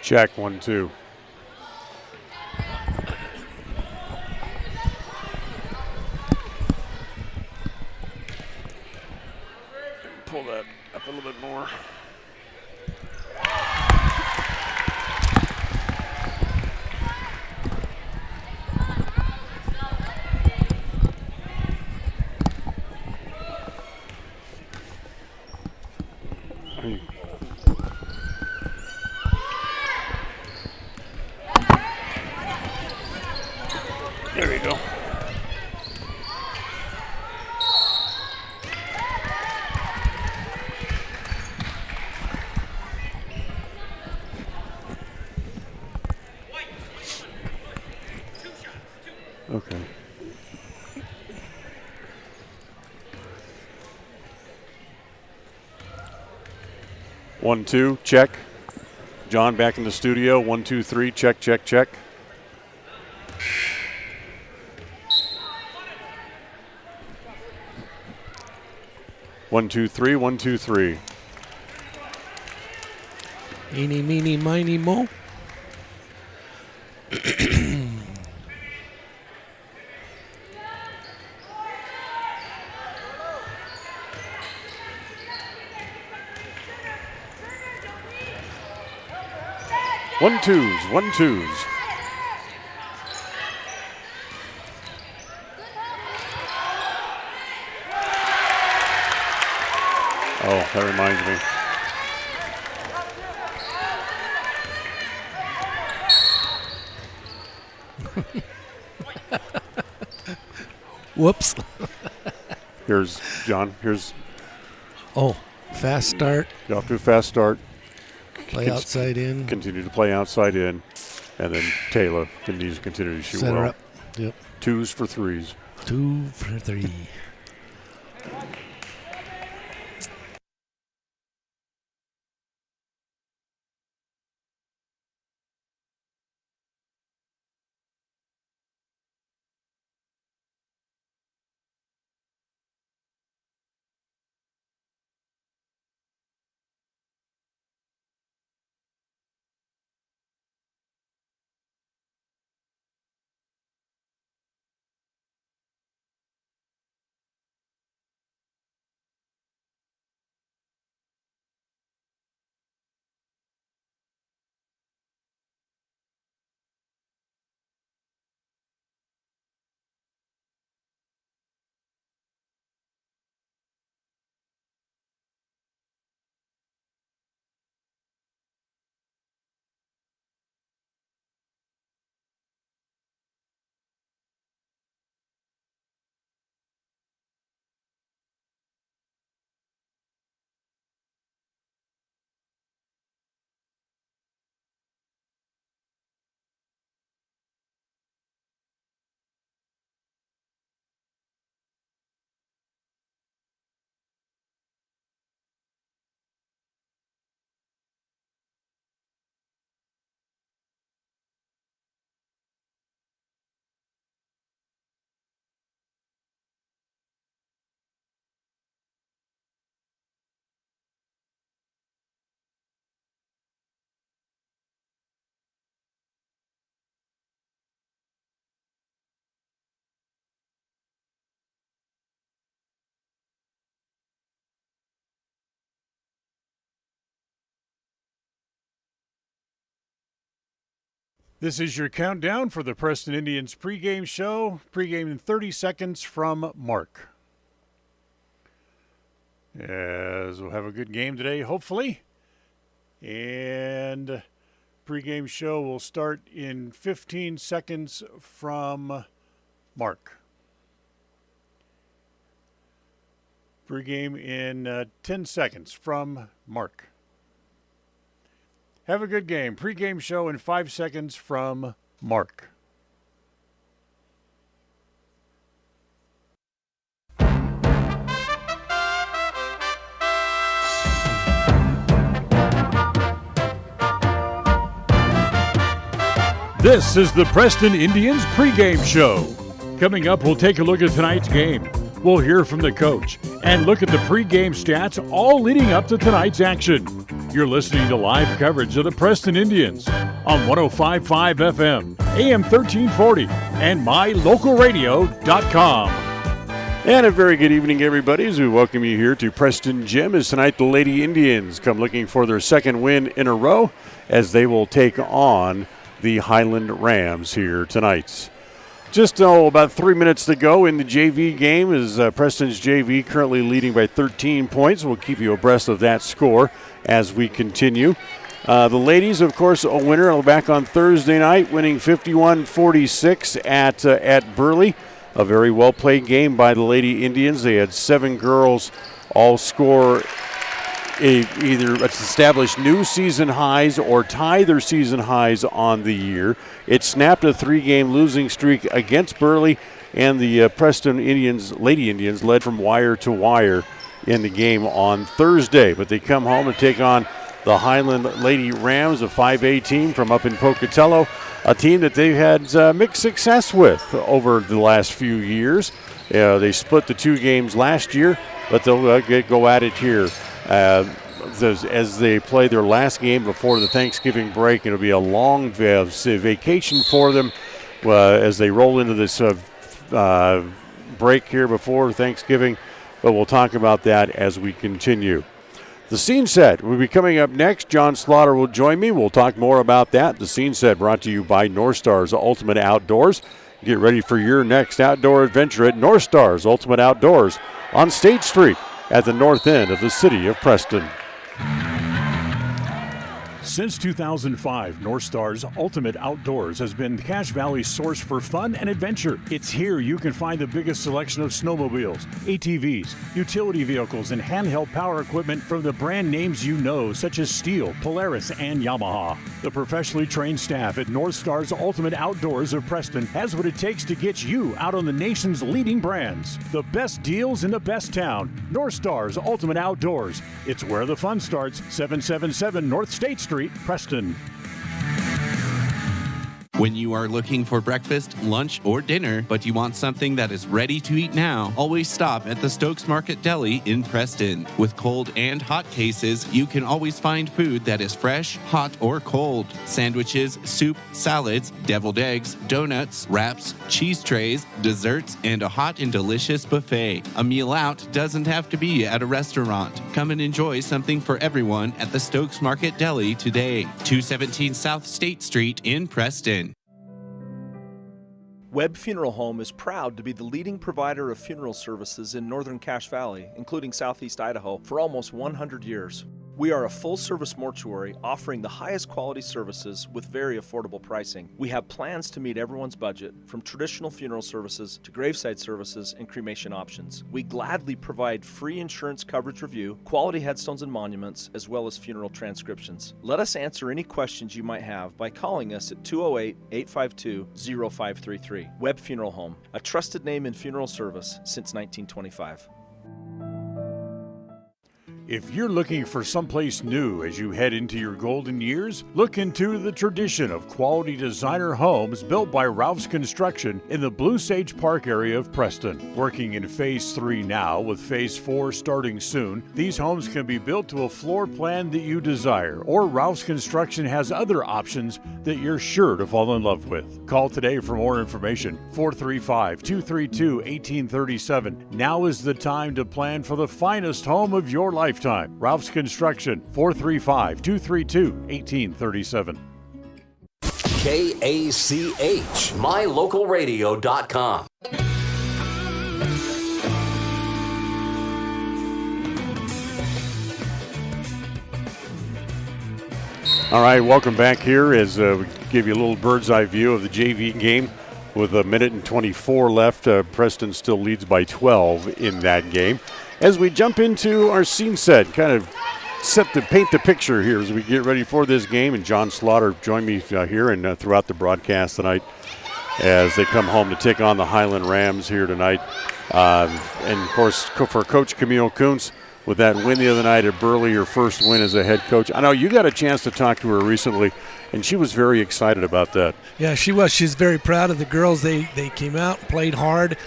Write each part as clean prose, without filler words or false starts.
Check, 1-2. Pull that up a little bit more. There you go. Okay. One, two, check. John back in the studio. 1, 2, 3, check, check, check. One, two, three, 1, 2, 3. Eeny, meeny, miny, mo. One, twos, 1, 2s. Oh, that reminds me. Whoops. Here's John. Here's. Oh, fast start. You're off to a fast start. Play outside in. Continue to play outside in. And then Taylor continues to continue to shoot Set her well. up. Yep. 2s for 3s. 2 for 3. This is your countdown for the Preston Indians pregame show. Pregame in 30 seconds from Mark. As we'll have a good game today, hopefully. And pregame show will start in 15 seconds from Mark. Pregame in 10 seconds from Mark. Have a good game. Pre-game show in 5 seconds from Mark. This is the Preston Indians pregame show. Coming up, we'll take a look at tonight's game. We'll hear from the coach and look at the pregame stats, all leading up to tonight's action. You're listening to live coverage of the Preston Indians on 105.5 FM, AM 1340, and mylocalradio.com. And a very good evening, everybody, as we welcome you here to Preston Gym. As tonight the Lady Indians come looking for their second win in a row as they will take on the Highland Rams here tonight. Just about 3 minutes to go in the JV game as Preston's JV currently leading by 13 points. We'll keep you abreast of that score as we continue. The ladies, of course, a winner back on Thursday night, winning 51-46 at Burley. A very well-played game by the Lady Indians. They had 7 girls all score either establish new season highs or tie their season highs on the year. It snapped a 3-game losing streak against Burley, and the Preston Indians, Lady Indians, led from wire to wire in the game on Thursday. But they come home and take on the Highland Lady Rams, a 5A team from up in Pocatello, a team that they've had mixed success with over the last few years. They split the 2 games last year, but they'll go at it here. As they play their last game before the Thanksgiving break. It'll be a long vacation for them as they roll into this break here before Thanksgiving, but we'll talk about that as we continue. The Scene Set will be coming up next. John Slaughter will join me. We'll talk more about that. The Scene Set brought to you by North Stars Ultimate Outdoors. Get ready for your next outdoor adventure at North Stars Ultimate Outdoors on State Street at the north end of the city of Preston. Since 2005, North Stars Ultimate Outdoors has been Cache Valley's source for fun and adventure. It's here you can find the biggest selection of snowmobiles, ATVs, utility vehicles, and handheld power equipment from the brand names you know, such as Steel, Polaris, and Yamaha. The professionally trained staff at North Stars Ultimate Outdoors of Preston has what it takes to get you out on the nation's leading brands. The best deals in the best town. North Stars Ultimate Outdoors. It's where the fun starts. 777 North State Street, Preston. When you are looking for breakfast, lunch, or dinner, but you want something that is ready to eat now, always stop at the Stokes Market Deli in Preston. With cold and hot cases, you can always find food that is fresh, hot, or cold. Sandwiches, soup, salads, deviled eggs, donuts, wraps, cheese trays, desserts, and a hot and delicious buffet. A meal out doesn't have to be at a restaurant. Come and enjoy something for everyone at the Stokes Market Deli today. 217 South State Street in Preston. Webb Funeral Home is proud to be the leading provider of funeral services in northern Cache Valley, including southeast Idaho, for almost 100 years. We are a full-service mortuary offering the highest quality services with very affordable pricing. We have plans to meet everyone's budget, from traditional funeral services to graveside services and cremation options. We gladly provide free insurance coverage review, quality headstones and monuments, as well as funeral transcriptions. Let us answer any questions you might have by calling us at 208-852-0533. Webb Funeral Home, a trusted name in funeral service since 1925. If you're looking for someplace new as you head into your golden years, look into the tradition of quality designer homes built by Ralph's Construction in the Blue Sage Park area of Preston. Working in Phase 3 now, with Phase 4 starting soon, these homes can be built to a floor plan that you desire, or Ralph's Construction has other options that you're sure to fall in love with. Call today for more information, 435-232-1837. Now is the time to plan for the finest home of your lifetime. Ralph's Construction, 435-232-1837. KACH, mylocalradio.com. All right, welcome back here as we give you a little bird's eye view of the JV game. With a minute and 24 left, Preston still leads by 12 in that game. As we jump into our scene set, kind of paint the picture here as we get ready for this game. And John Slaughter joined me here and throughout the broadcast tonight as they come home to take on the Highland Rams here tonight. And, of course, for Coach Camille Kuntz, with that win the other night at Burley, her first win as a head coach. I know you got a chance to talk to her recently, and she was very excited about that. Yeah, she was. She's very proud of the girls. They came out, played hard.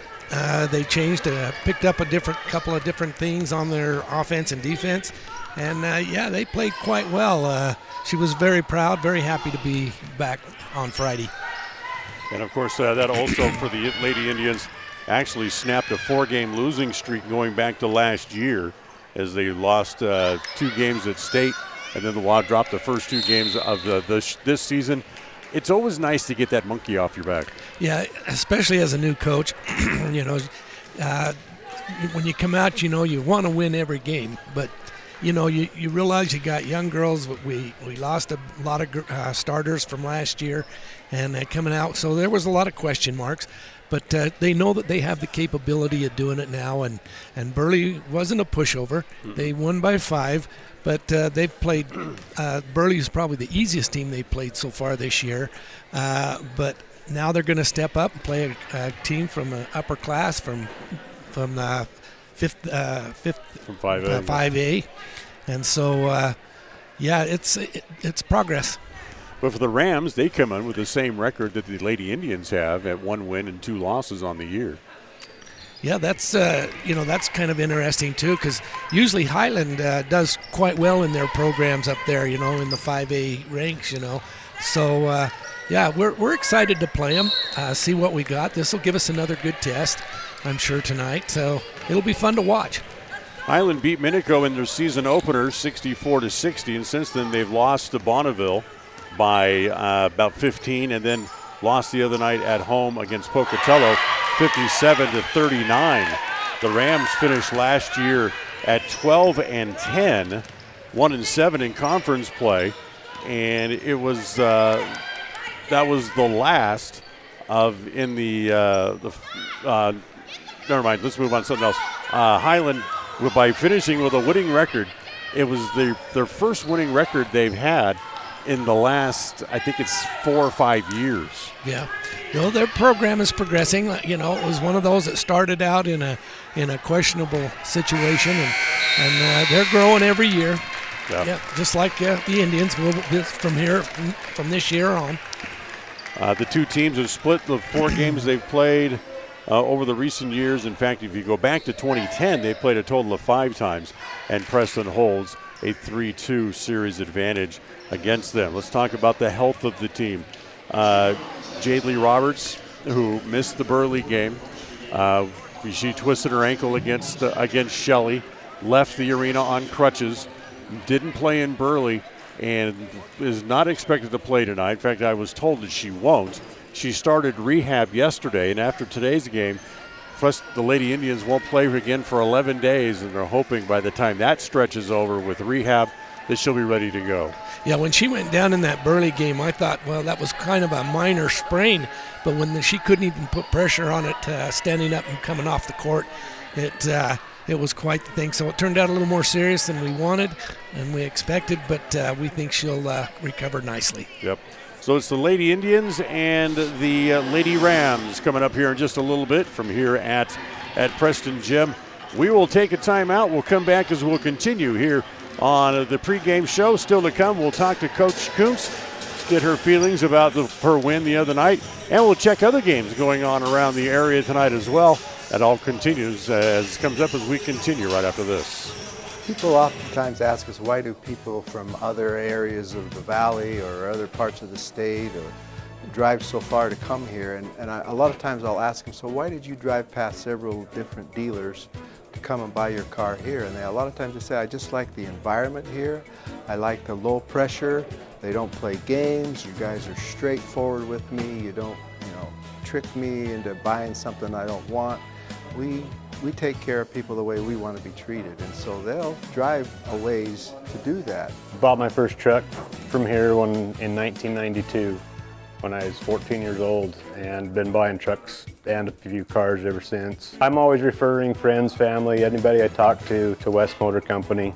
They changed, picked up a couple of different things on their offense and defense, and they played quite well. She was very proud, very happy to be back on Friday. And of course, that also for the Lady Indians actually snapped a 4-game losing streak going back to last year, as they lost 2 games at state, and then the Wild dropped the first 2 games of this season. It's always nice to get that monkey off your back. Yeah, especially as a new coach. When you come out, you want to win every game, but you realize you got young girls. We lost a lot of starters from last year, and coming out, so there was a lot of question marks. But they know that they have the capability of doing it now, and Burley wasn't a pushover. Mm-hmm. They won by 5, but they've played. Burley's probably the easiest team they've played so far this year. But now they're going to step up and play a team from upper class from fifth from 5A, and so it's progress. But for the Rams, they come in with the same record that the Lady Indians have at 1 win and 2 losses on the year. Yeah, that's kind of interesting too, because usually Highland does quite well in their programs up there, in the 5A ranks, So we're excited to play them, see what we got. This will give us another good test, I'm sure, tonight. So it'll be fun to watch. Highland beat Minico in their season opener 64-60, and since then they've lost to Bonneville by about 15, and then lost the other night at home against Pocatello 57-39. The Rams finished last year at 12-10, 1-7 in conference play, and it was that was the last of in the never mind. Let's move on to something else. Highland, by finishing with a winning record, it was their first winning record they've had in the last, I think it's 4 or 5 years. Yeah. Their program is progressing. It was one of those that started out in a questionable situation, and they're growing every year. Yeah, just like the Indians will from this year on. The 2 teams have split the 4 games they've played over the recent years. In fact, if you go back to 2010, they played a total of 5 times, and Preston holds a 3-2 series advantage against them. Let's talk about the health of the team. Jadely Roberts, who missed the Burley game, she twisted her ankle against Shelley, left the arena on crutches, didn't play in Burley, and is not expected to play tonight. In fact, I was told that she won't. She started rehab yesterday, and after today's game, the Lady Indians won't play again for 11 days, and they're hoping by the time that stretch is over with rehab that she'll be ready to go. Yeah, when she went down in that Burley game, I thought, well, that was kind of a minor sprain, but when she couldn't even put pressure on it, standing up and coming off the court, it was quite the thing. So it turned out a little more serious than we wanted and we expected, but we think she'll recover nicely. Yep. So it's the Lady Indians and the Lady Rams coming up here in just a little bit from here at Preston Gym. We will take a timeout. We'll come back as we'll continue here on the pregame show. Still to come, we'll talk to Coach Coombs, get her feelings about her win the other night, and we'll check other games going on around the area tonight as well. That all continues comes up as we continue right after this. People oftentimes ask us, why do people from other areas of the valley or other parts of the state or drive so far to come here? And a lot of times I'll ask them, so why did you drive past several different dealers to come and buy your car here? And a lot of times they say, I just like the environment here. I like the low pressure. They don't play games. You guys are straightforward with me. You don't, trick me into buying something I don't want. We take care of people the way we want to be treated, and so they'll drive a ways to do that. Bought my first truck from here in 1992 when I was 14 years old, and been buying trucks and a few cars ever since. I'm always referring friends, family, anybody I talk to West Motor Company.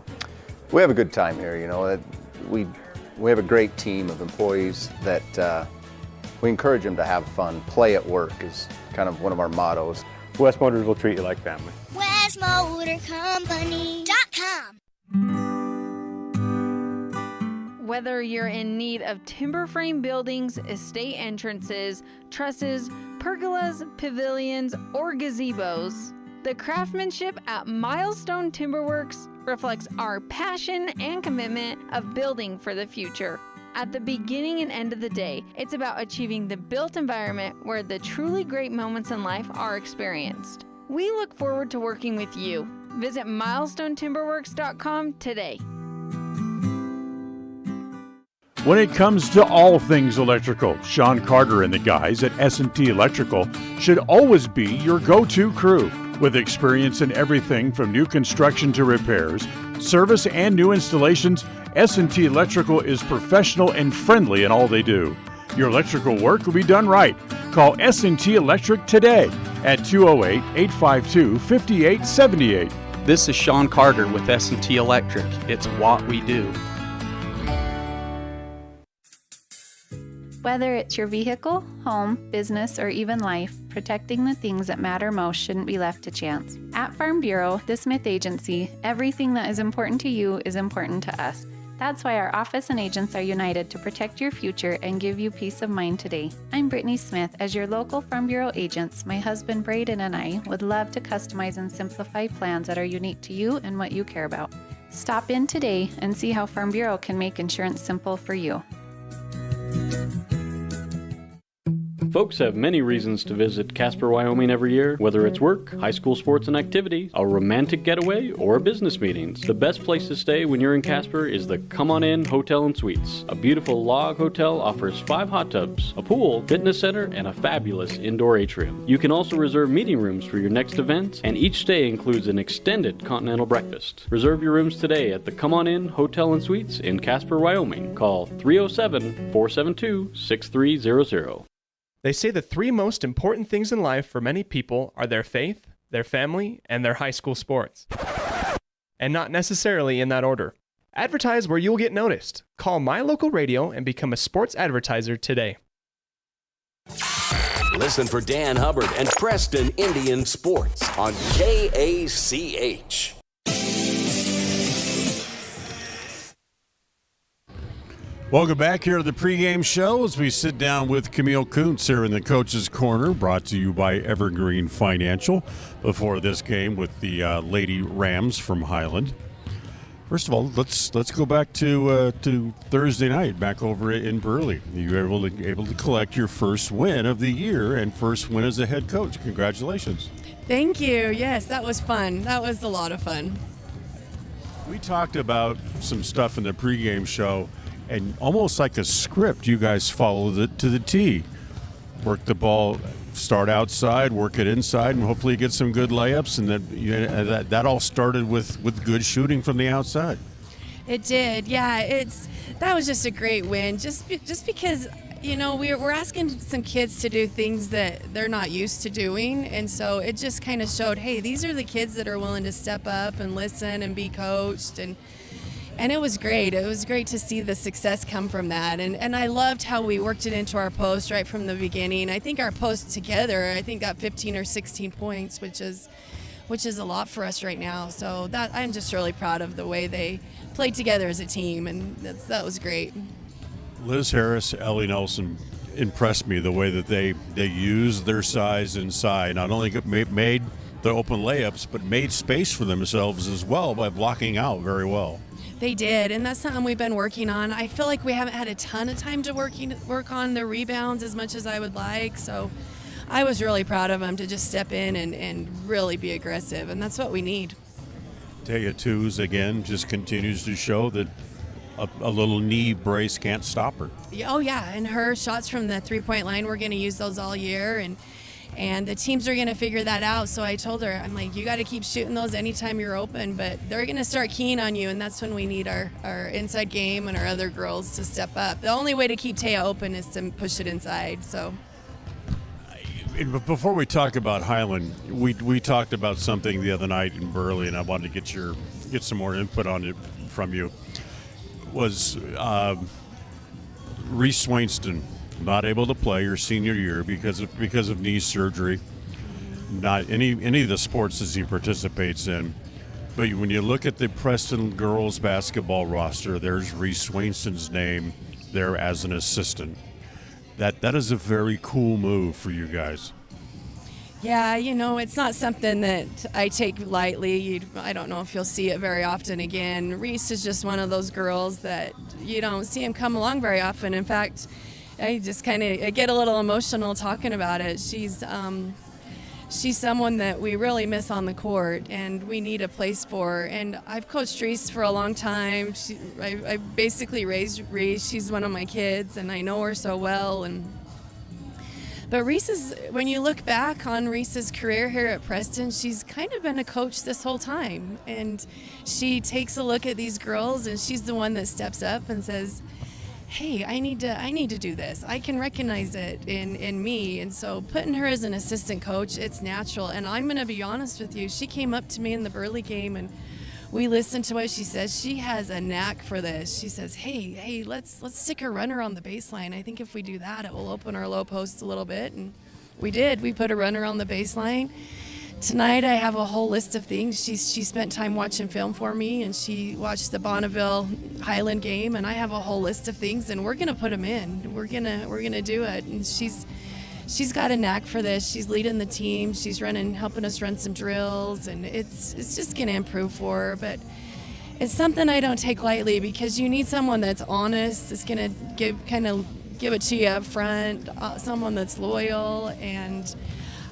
We have a good time here, We have a great team of employees that we encourage them to have fun. Play at work is kind of one of our mottos. West Motors will treat you like family. WestMotorCompany.com. Whether you're in need of timber frame buildings, estate entrances, trusses, pergolas, pavilions, or gazebos, the craftsmanship at Milestone Timberworks reflects our passion and commitment of building for the future. At the beginning and end of the day, it's about achieving the built environment where the truly great moments in life are experienced. We look forward to working with you. Visit milestonetimberworks.com today. When it comes to all things electrical, Sean Carter and the guys at S&T Electrical should always be your go-to crew. With experience in everything from new construction to repairs, service, and new installations, S&T Electrical is professional and friendly in all they do. Your electrical work will be done right. Call S&T Electric today at 208-852-5878. This is Sean Carter with S&T Electric. It's what we do. Whether it's your vehicle, home, business, or even life, protecting the things that matter most shouldn't be left to chance. At Farm Bureau, the Smith Agency, everything that is important to you is important to us. That's why our office and agents are united to protect your future and give you peace of mind today. I'm Brittany Smith. As your local Farm Bureau agents, my husband Braden and I would love to customize and simplify plans that are unique to you and what you care about. Stop in today and see how Farm Bureau can make insurance simple for you. Folks have many reasons to visit Casper, Wyoming every year, whether it's work, high school sports and activities, a romantic getaway, or business meetings. The best place to stay when you're in Casper is the Come On In Hotel and Suites. A beautiful log hotel offers 5 hot tubs, a pool, fitness center, and a fabulous indoor atrium. You can also reserve meeting rooms for your next event, and each stay includes an extended continental breakfast. Reserve your rooms today at the Come On In Hotel and Suites in Casper, Wyoming. Call 307-472-6300. They say the 3 most important things in life for many people are their faith, their family, and their high school sports. And not necessarily in that order. Advertise where you'll get noticed. Call My Local Radio and become a sports advertiser today. Listen for Dan Hubbard and Preston Indian Sports on KACH. Welcome back here to the pregame show as we sit down with Camille Kuntz here in the Coach's Corner, brought to you by Evergreen Financial before this game with the Lady Rams from Highland. First of all, let's go back to Thursday night back over in Burley. You were able to collect your first win of the year and first win as a head coach. Congratulations. Thank you. Yes, that was fun. That was a lot of fun. We talked about some stuff in the pregame show. And almost like a script, you guys followed it to the T. Work the ball, start outside, work it inside, and hopefully get some good layups. And that all started with good shooting from the outside. It did, yeah. That was just a great win. Just because, you know, we're asking some kids to do things that they're not used to doing, and so it just kind of showed, hey, these are the kids that are willing to step up and listen and be coached, and it was great. It was great to see the success come from that. And I loved how we worked it into our post right from the beginning. I think our post together, got 15 or 16 points, which is a lot for us right now. So that I'm just really proud of the way they played together as a team, and that was great. Liz Harris, Ellie Nelson impressed me the way that they used their size inside. Not only made the open layups, but made space for themselves as well by blocking out very well. They did, and that's something we've been working on. I feel like we haven't had a ton of time to work on the rebounds as much as I would like, so I was really proud of them to just step in and really be aggressive, and that's what we need. Taya Twos, again, just continues to show that a little knee brace can't stop her. Oh, yeah, and her shots from the three-point line, we're going to use those all year, and the teams are going to figure that out. So I told her, I'm like, you got to keep shooting those anytime you're open, but they're going to start keying on you, and that's when we need our inside game and our other girls to step up. The only way to keep Taya open is to push it inside. So before we talk about Highland, we talked about something the other night in Burley, and I wanted to get some more input on it from you. Was Reese Swainston not able to play her senior year because of knee surgery? Not any of the sports that he participates in. But when you look at the Preston girls basketball roster, there's Reese Swainson's name there as an assistant. That is a very cool move for you guys. Yeah, it's not something that I take lightly. I don't know if you'll see it very often again. Reese is just one of those girls that you don't see him come along very often. In fact, I just kind of get a little emotional talking about it. She's someone that we really miss on the court, and we need a place for her. And I've coached Reese for a long time. I basically raised Reese. She's one of my kids, and I know her so well. But when you look back on Reese's career here at Preston, she's kind of been a coach this whole time. And she takes a look at these girls, and she's the one that steps up and says, hey, I need to do this. I can recognize it in me. And so putting her as an assistant coach, it's natural. And I'm going to be honest with you. She came up to me in the Burley game, and we listened to what she says. She has a knack for this. She says, hey, let's stick a runner on the baseline. I think if we do that, it will open our low post a little bit. And we did. We put a runner on the baseline. Tonight I have a whole list of things. She spent time watching film for me, and she watched the Bonneville Highland game, and I have a whole list of things, and we're gonna put them in. We're gonna do it. And she's got a knack for this. She's leading the team. She's helping us run some drills, and it's just gonna improve for her. But it's something I don't take lightly, because you need someone that's honest, that's gonna give it to you up front, someone that's loyal. And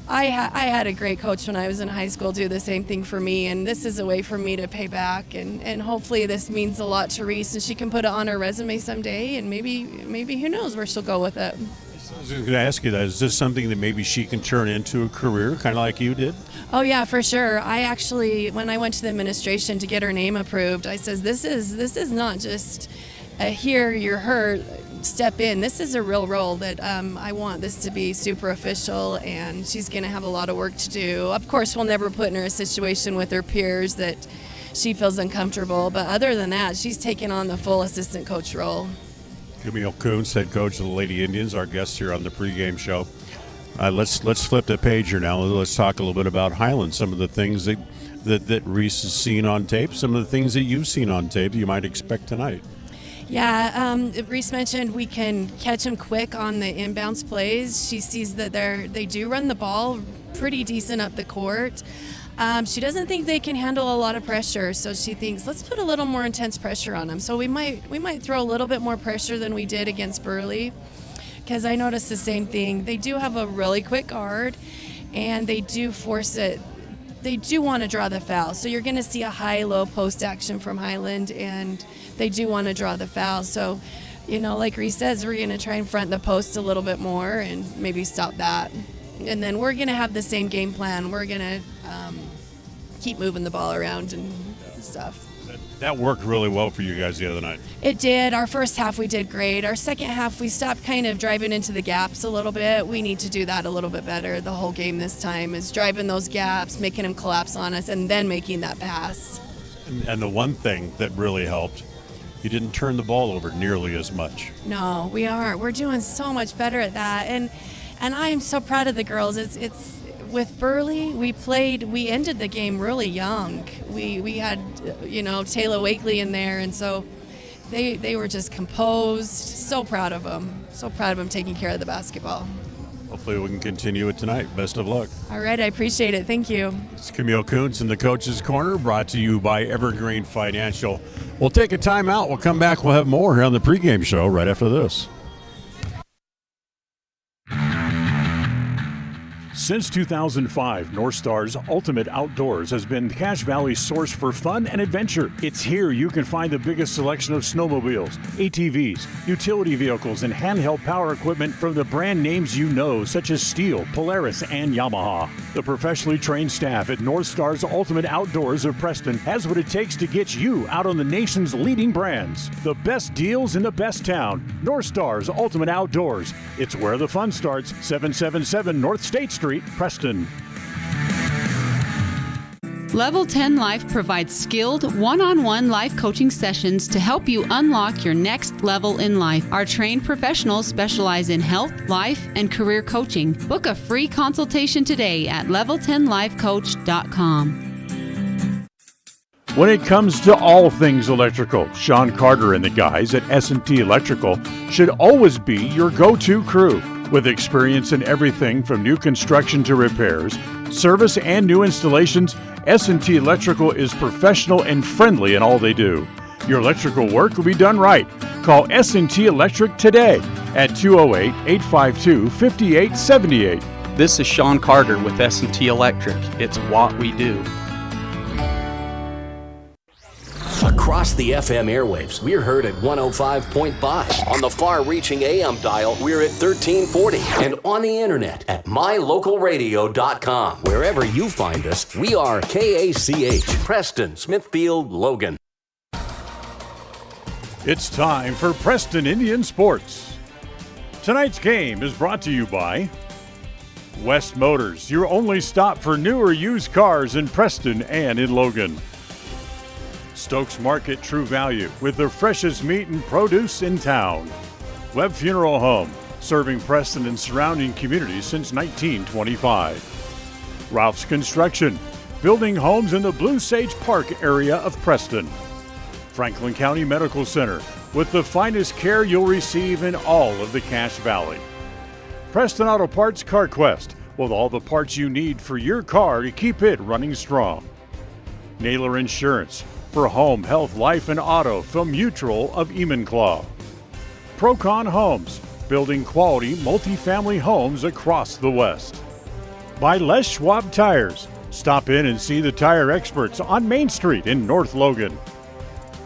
I had a great coach when I was in high school do the same thing for me, and this is a way for me to pay back, and hopefully this means a lot to Reese, and she can put it on her resume someday, and maybe who knows where she'll go with it. I was going to ask you that. Is this something that maybe she can turn into a career, kind of like you did? Oh yeah, for sure. I actually, when I went to the administration to get her name approved, I said, this is not just a here, you're her, step in. This is a real role that I want this to be super official, and she's going to have a lot of work to do. Of course, we'll never put in her a situation with her peers that she feels uncomfortable, but other than that, she's taken on the full assistant coach role. Camille Kuntz, head coach of the Lady Indians, our guest here on the pregame show. Let's flip the page here now. Let's talk a little bit about Highland, some of the things that Reese has seen on tape, some of the things that you've seen on tape that you might expect tonight. Yeah, Reese mentioned we can catch them quick on the inbounds plays. She sees that they do run the ball pretty decent up the court. She doesn't think they can handle a lot of pressure, so she thinks, let's put a little more intense pressure on them. So we might throw a little bit more pressure than we did against Burley, because I noticed the same thing. They do have a really quick guard, and they do force it. They do want to draw the foul. So you're going to see a high-low post action from Highland, and they do want to draw the foul. So, like Reese says, we're going to try and front the post a little bit more and maybe stop that. And then we're going to have the same game plan. We're going to keep moving the ball around and stuff. That worked really well for you guys the other night. It did. Our first half we did great. Our second half we stopped kind of driving into the gaps a little bit. We need to do that a little bit better. The whole game this time is driving those gaps, making them collapse on us, and then making that pass. And the one thing that really helped, you didn't turn the ball over nearly as much. No, we aren't. We're doing so much better at that. And I am so proud of the girls. It's with Burley, we ended the game really young. We had, Taylor Wakely in there, and so they were just composed. So proud of them. So proud of them taking care of the basketball. Hopefully we can continue it tonight. Best of luck. All right, I appreciate it. Thank you. It's Camille Kuntz in the Coach's Corner, brought to you by Evergreen Financial. We'll take a timeout. We'll come back. We'll have more here on the pregame show right after this. Since 2005, North Star's Ultimate Outdoors has been Cache Valley's source for fun and adventure. It's here you can find the biggest selection of snowmobiles, ATVs, utility vehicles, and handheld power equipment from the brand names you know, such as Steel, Polaris, and Yamaha. The professionally trained staff at North Star's Ultimate Outdoors of Preston has what it takes to get you out on the nation's leading brands. The best deals in the best town. North Star's Ultimate Outdoors. It's where the fun starts. 777 North State Street, Preston. Level 10 Life provides skilled one-on-one life coaching sessions to help you unlock your next level in life. Our trained professionals specialize in health, life, and career coaching. Book a free consultation today at level10lifecoach.com. When it comes to all things electrical, Sean Carter and the guys at S&T Electrical should always be your go-to crew. With experience in everything from new construction to repairs, service, and new installations, S&T Electrical is professional and friendly in all they do. Your electrical work will be done right. Call S&T Electric today at 208-852-5878. This is Sean Carter with S&T Electric. It's what we do. Across the FM airwaves, we're heard at 105.5. On the far-reaching AM dial, we're at 1340. And on the internet at mylocalradio.com. Wherever you find us, we are KACH, Preston, Smithfield, Logan. It's time for Preston Indian Sports. Tonight's game is brought to you by West Motors, your only stop for new or used cars in Preston and in Logan. Stokes Market True Value with the freshest meat and produce in town. Webb Funeral Home, serving Preston and surrounding communities since 1925. Ralph's Construction, building homes in the Blue Sage Park area of Preston. Franklin County Medical Center, with the finest care you'll receive in all of the Cache Valley. Preston Auto Parts CarQuest, with all the parts you need for your car to keep it running strong. Naylor Insurance, for home, health, life, and auto from Mutual of Enumclaw. Procon Homes, building quality multifamily homes across the West. By Les Schwab Tires, stop in and see the tire experts on Main Street in North Logan.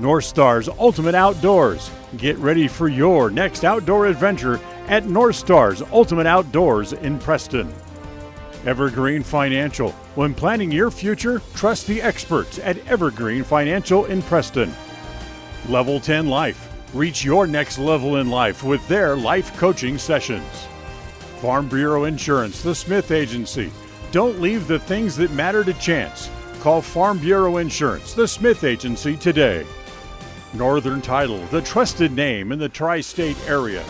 North Star's Ultimate Outdoors, get ready for your next outdoor adventure at North Star's Ultimate Outdoors in Preston. Evergreen Financial. When planning your future, trust the experts at Evergreen Financial in Preston. Level 10 Life. Reach your next level in life with their life coaching sessions. Farm Bureau Insurance, the Smith Agency. Don't leave the things that matter to chance. Call Farm Bureau Insurance, the Smith Agency today. Northern Title, the trusted name in the tri-state area.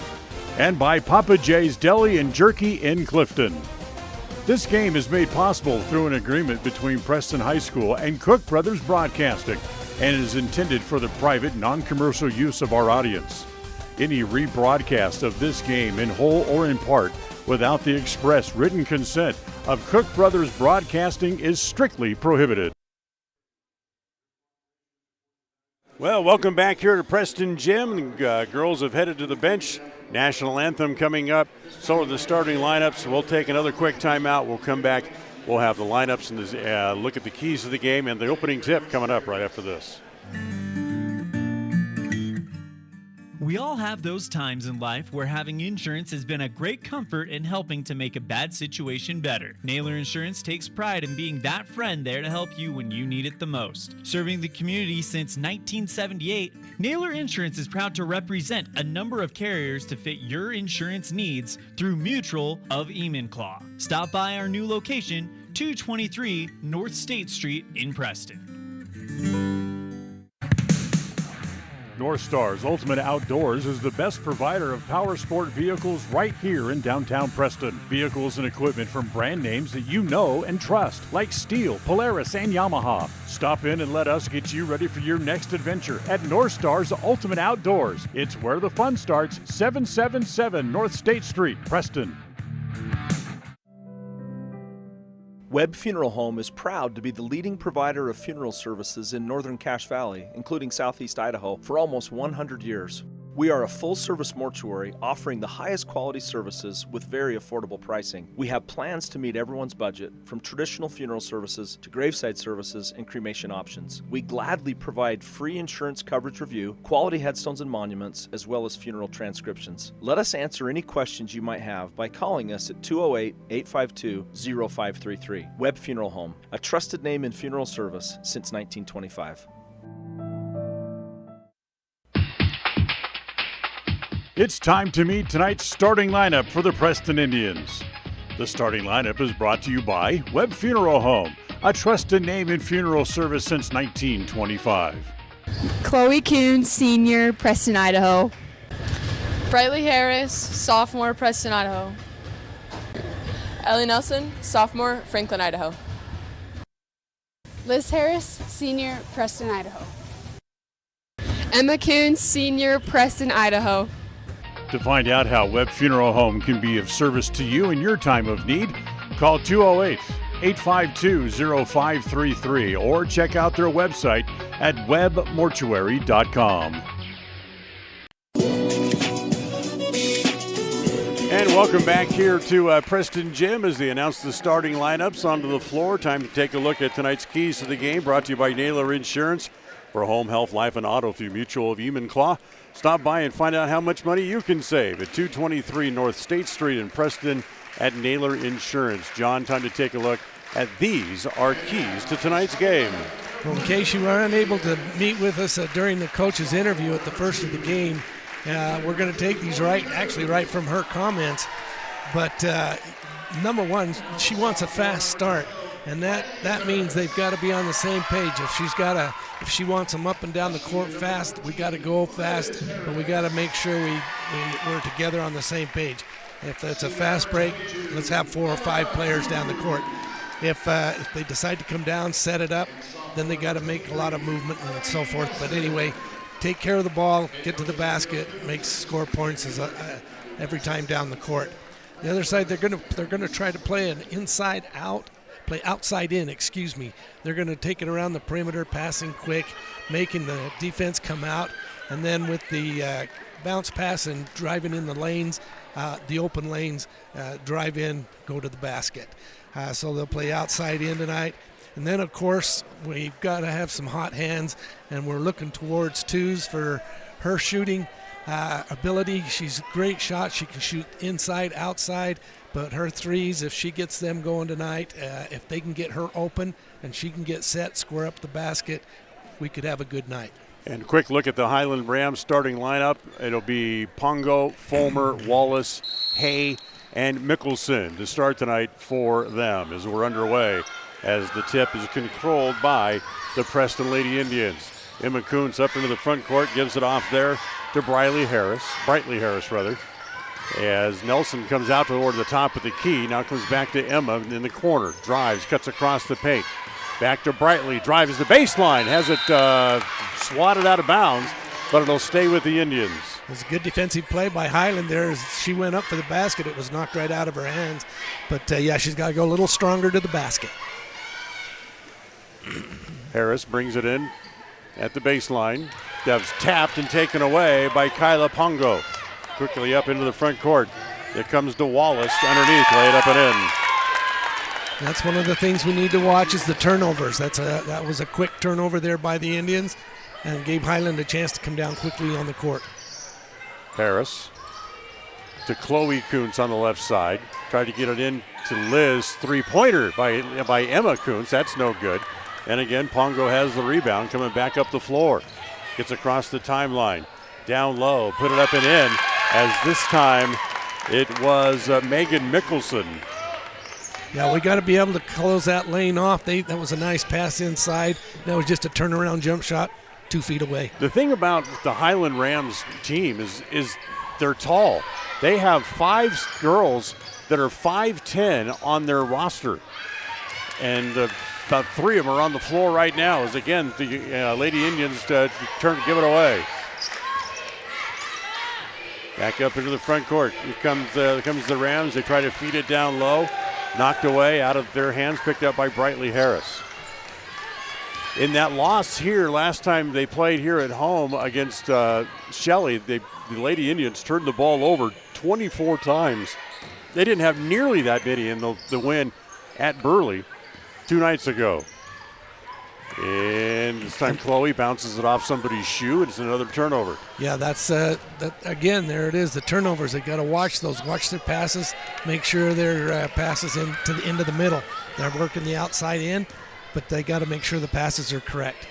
And by Papa J's Deli and Jerky in Clifton. This game is made possible through an agreement between Preston High School and Cook Brothers Broadcasting and is intended for the private, non-commercial use of our audience. Any rebroadcast of this game in whole or in part without the express written consent of Cook Brothers Broadcasting is strictly prohibited. Well, welcome back here to Preston Gym. Girls have headed to the bench. National anthem coming up. So are the starting lineups. We'll take another quick timeout. We'll come back. We'll have the lineups and look at the keys of the game and the opening tip coming up right after this. We all have those times in life where having insurance has been a great comfort in helping to make a bad situation better. Naylor Insurance takes pride in being that friend there to help you when you need it the most. Serving the community since 1978, Naylor Insurance is proud to represent a number of carriers to fit your insurance needs through Mutual of Enumclaw. Stop by our new location, 223 North State Street in Preston. North Star's Ultimate Outdoors is the best provider of power sport vehicles right here in downtown Preston. Vehicles and equipment from brand names that you know and trust, like Steel, Polaris, and Yamaha. Stop in and let us get you ready for your next adventure at North Star's Ultimate Outdoors. It's where the fun starts, 777 North State Street, Preston. Webb Funeral Home is proud to be the leading provider of funeral services in northern Cache Valley, including southeast Idaho, for almost 100 years. We are a full-service mortuary offering the highest quality services with very affordable pricing. We have plans to meet everyone's budget, from traditional funeral services to graveside services and cremation options. We gladly provide free insurance coverage review, quality headstones and monuments, as well as funeral transcriptions. Let us answer any questions you might have by calling us at 208-852-0533. Webb Funeral Home, a trusted name in funeral service since 1925. It's time to meet tonight's starting lineup for the Preston Indians. The starting lineup is brought to you by Webb Funeral Home, a trusted name in funeral service since 1925. Chloe Kuhn, senior, Preston, Idaho. Briley Harris, sophomore, Preston, Idaho. Ellie Nelson, sophomore, Franklin, Idaho. Liz Harris, Senior, Preston, Idaho. Emma Kuhn, Senior, Preston, Idaho. To find out how Webb Funeral Home can be of service to you in your time of need, call 208-852-0533 or check out their website at webbmortuary.com. And welcome back here to Preston Gym as they announce the starting lineups onto the floor. Time to take a look at tonight's keys to the game, brought to you by Naylor Insurance. For home, health, life, and auto through Mutual of Enumclaw. Stop by and find out how much money you can save at 223 North State Street in Preston at Naylor Insurance. John, time to take a look at these are keys to tonight's game. Well, in case you were unable to meet with us during the coach's interview at the first of the game, we're going to take these right from her comments. But number one, she wants a fast start. And that means they've got to be on the same page. If she wants them up and down the court fast, we got to go fast, but we got to make sure we're together on the same page. If it's a fast break, let's have 4 or 5 players down the court. If they decide to come down, set it up, then they got to make a lot of movement and so forth. But anyway, take care of the ball, get to the basket, score points every time down the court. The other side, they're going to try to play an outside in, They're going to take it around the perimeter, passing quick, making the defense come out, and then with the bounce pass and driving in the lanes, the open lanes, drive in, go to the basket. So they'll play outside in tonight. And then, of course, we've got to have some hot hands, and we're looking towards twos for her shooting ability. She's a great shot. She can shoot inside, outside. But her threes, if she gets them going tonight, if they can get her open and she can get set, square up the basket, we could have a good night. And a quick look at the Highland Rams starting lineup. It'll be Pongo, Fulmer, Wallace, Hay, and Mickelson to start tonight for them as we're underway, as the tip is controlled by the Preston Lady Indians. Emma Kuntz up into the front court, gives it off there to Brightly Harris, as Nelson comes out toward the top of the key. Now comes back to Emma in the corner. Drives, cuts across the paint. Back to Brightly, drives the baseline. Has it swatted out of bounds, but it'll stay with the Indians. It was a good defensive play by Highland there. As she went up for the basket, it was knocked right out of her hands. But, she's got to go a little stronger to the basket. Harris brings it in at the baseline. Dev's tapped and taken away by Kyla Pongo. Quickly up into the front court. It comes to Wallace underneath, laid up and in. That's one of the things we need to watch is the turnovers. That was a quick turnover there by the Indians and gave Highland a chance to come down quickly on the court. Harris to Chloe Kuntz on the left side. Tried to get it in to Liz. Three-pointer by Emma Kuntz. That's no good. And again, Pongo has the rebound coming back up the floor. Gets across the timeline. Down low, put it up and in. As this time it was Megan Mickelson. Yeah, we got to be able to close that lane off. That was a nice pass inside. That was just a turnaround jump shot 2 feet away. The thing about the Highland Rams team is they're tall. They have 5 girls that are 5'10" on their roster. And about 3 of them are on the floor right now as, again, the Lady Indians give it away. Back up into the front court. Here comes the Rams. They try to feed it down low. Knocked away out of their hands, picked up by Brightly Harris. In that loss here, last time they played here at home against Shelley, the Lady Indians turned the ball over 24 times. They didn't have nearly that many in the win at Burley 2 nights ago. And this time Chloe bounces it off somebody's shoe. It's another turnover. Yeah, that's again, there it is, the turnovers. They got to watch those, watch their passes, make sure their passes into the end of the middle. They're working the outside in, but they got to make sure the passes are correct.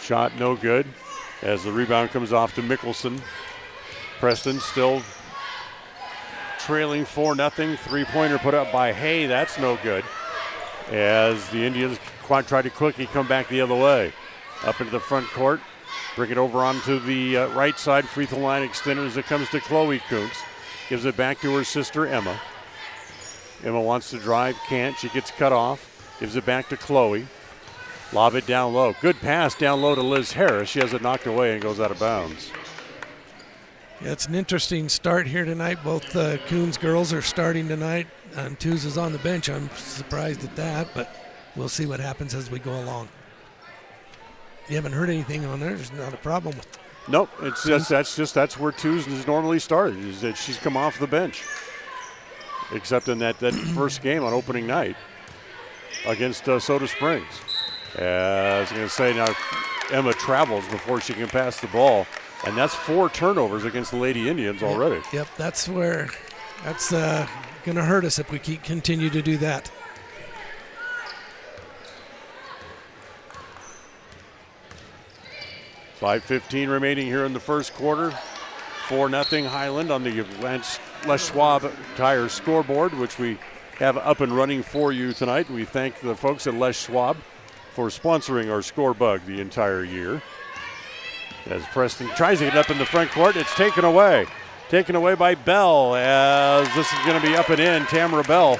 Shot no good as the rebound comes off to Mickelson. Preston still trailing 4-0. Three-pointer put up by Hay. That's no good. As the Indians try to quickly come back the other way. Up into the front court. Bring it over onto the right side. Free throw line extended as it comes to Chloe Kuntz. Gives it back to her sister Emma. Emma wants to drive, can't. She gets cut off. Gives it back to Chloe. Lob it down low. Good pass down low to Liz Harris. She has it knocked away and goes out of bounds. Yeah, it's an interesting start here tonight. Both Coons girls are starting tonight. Twos is on the bench. I'm surprised at that, but we'll see what happens as we go along. You haven't heard anything on there. There's not a problem with. Nope, it's that's where Twos is normally started. Is that she's come off the bench, except in that first game on opening night against Soda Springs. I was going to say, now Emma travels before she can pass the ball, and that's 4 turnovers against the Lady Indians already. Yep, that's going to hurt us if we continue to do that. .5:15 remaining here in the first quarter. 4-0 Highland on the Les Schwab Tire scoreboard, which we have up and running for you tonight. We thank the folks at Les Schwab for sponsoring our score bug the entire year. As Preston tries to get up in the front court, it's taken away. Taken away by Bell, as this is going to be up and in. Tamara Bell,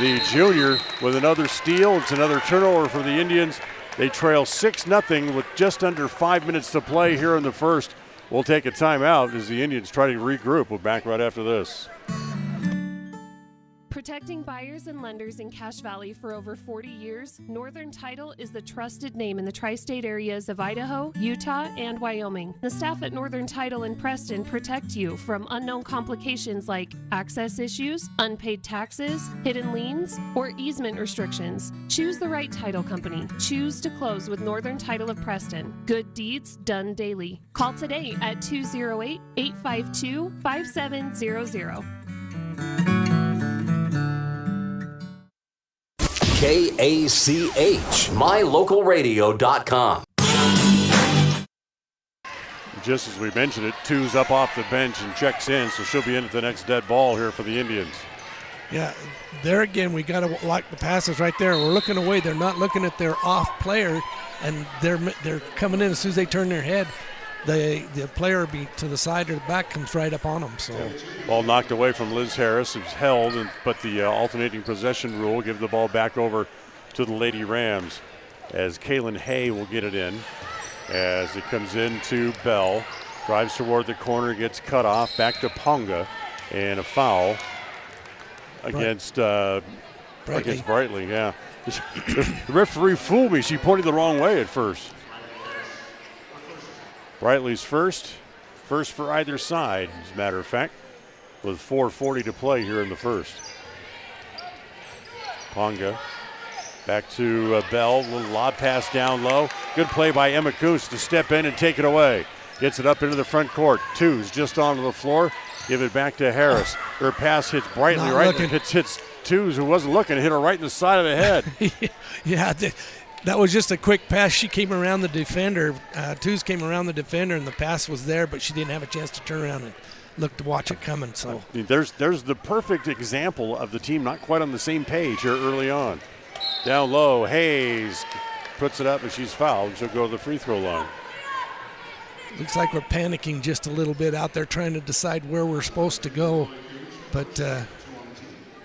the junior, with another steal. It's another turnover for the Indians. They trail 6-0 with just under 5 minutes to play here in the first. We'll take a timeout as the Indians try to regroup. We'll be back right after this. Protecting buyers and lenders in Cache Valley for over 40 years, Northern Title is the trusted name in the tri-state areas of Idaho, Utah, and Wyoming. The staff at Northern Title in Preston protect you from unknown complications like access issues, unpaid taxes, hidden liens, or easement restrictions. Choose the right title company. Choose to close with Northern Title of Preston. Good deeds done daily. Call today at 208-852-5700. KACH, mylocalradio.com. Just as we mentioned it, Twos up off the bench and checks in, so she'll be in at the next dead ball here for the Indians. Yeah, there again, we got to lock the passes right there. We're looking away. They're not looking at their off player, and they're coming in as soon as they turn their head. The player be to the side or the back comes right up on them. So ball knocked away from Liz Harris. It's held, but the alternating possession rule give the ball back over to the Lady Rams as Kaylin Hay will get it in. As it comes in to Bell, drives toward the corner, gets cut off, back to Ponga, and a foul against Brightly. Yeah, the referee fooled me. She pointed the wrong way at first. Brightly's first for either side, as a matter of fact, with 4:40 to play here in the first. Ponga back to Bell, little lob pass down low. Good play by Emma Coos to step in and take it away. Gets it up into the front court. Twos just onto the floor. Give it back to Harris. Her pass hits Brightly hits Twos, who wasn't looking, hit her right in the side of the head. Yeah, that was just a quick pass. She came around the defender. Twos came around the defender, and the pass was there, but she didn't have a chance to turn around and look to watch it coming. So there's the perfect example of the team not quite on the same page here early on. Down low, Hayes puts it up, and she's fouled. She'll go to the free throw line. Looks like we're panicking just a little bit out there trying to decide where we're supposed to go. But,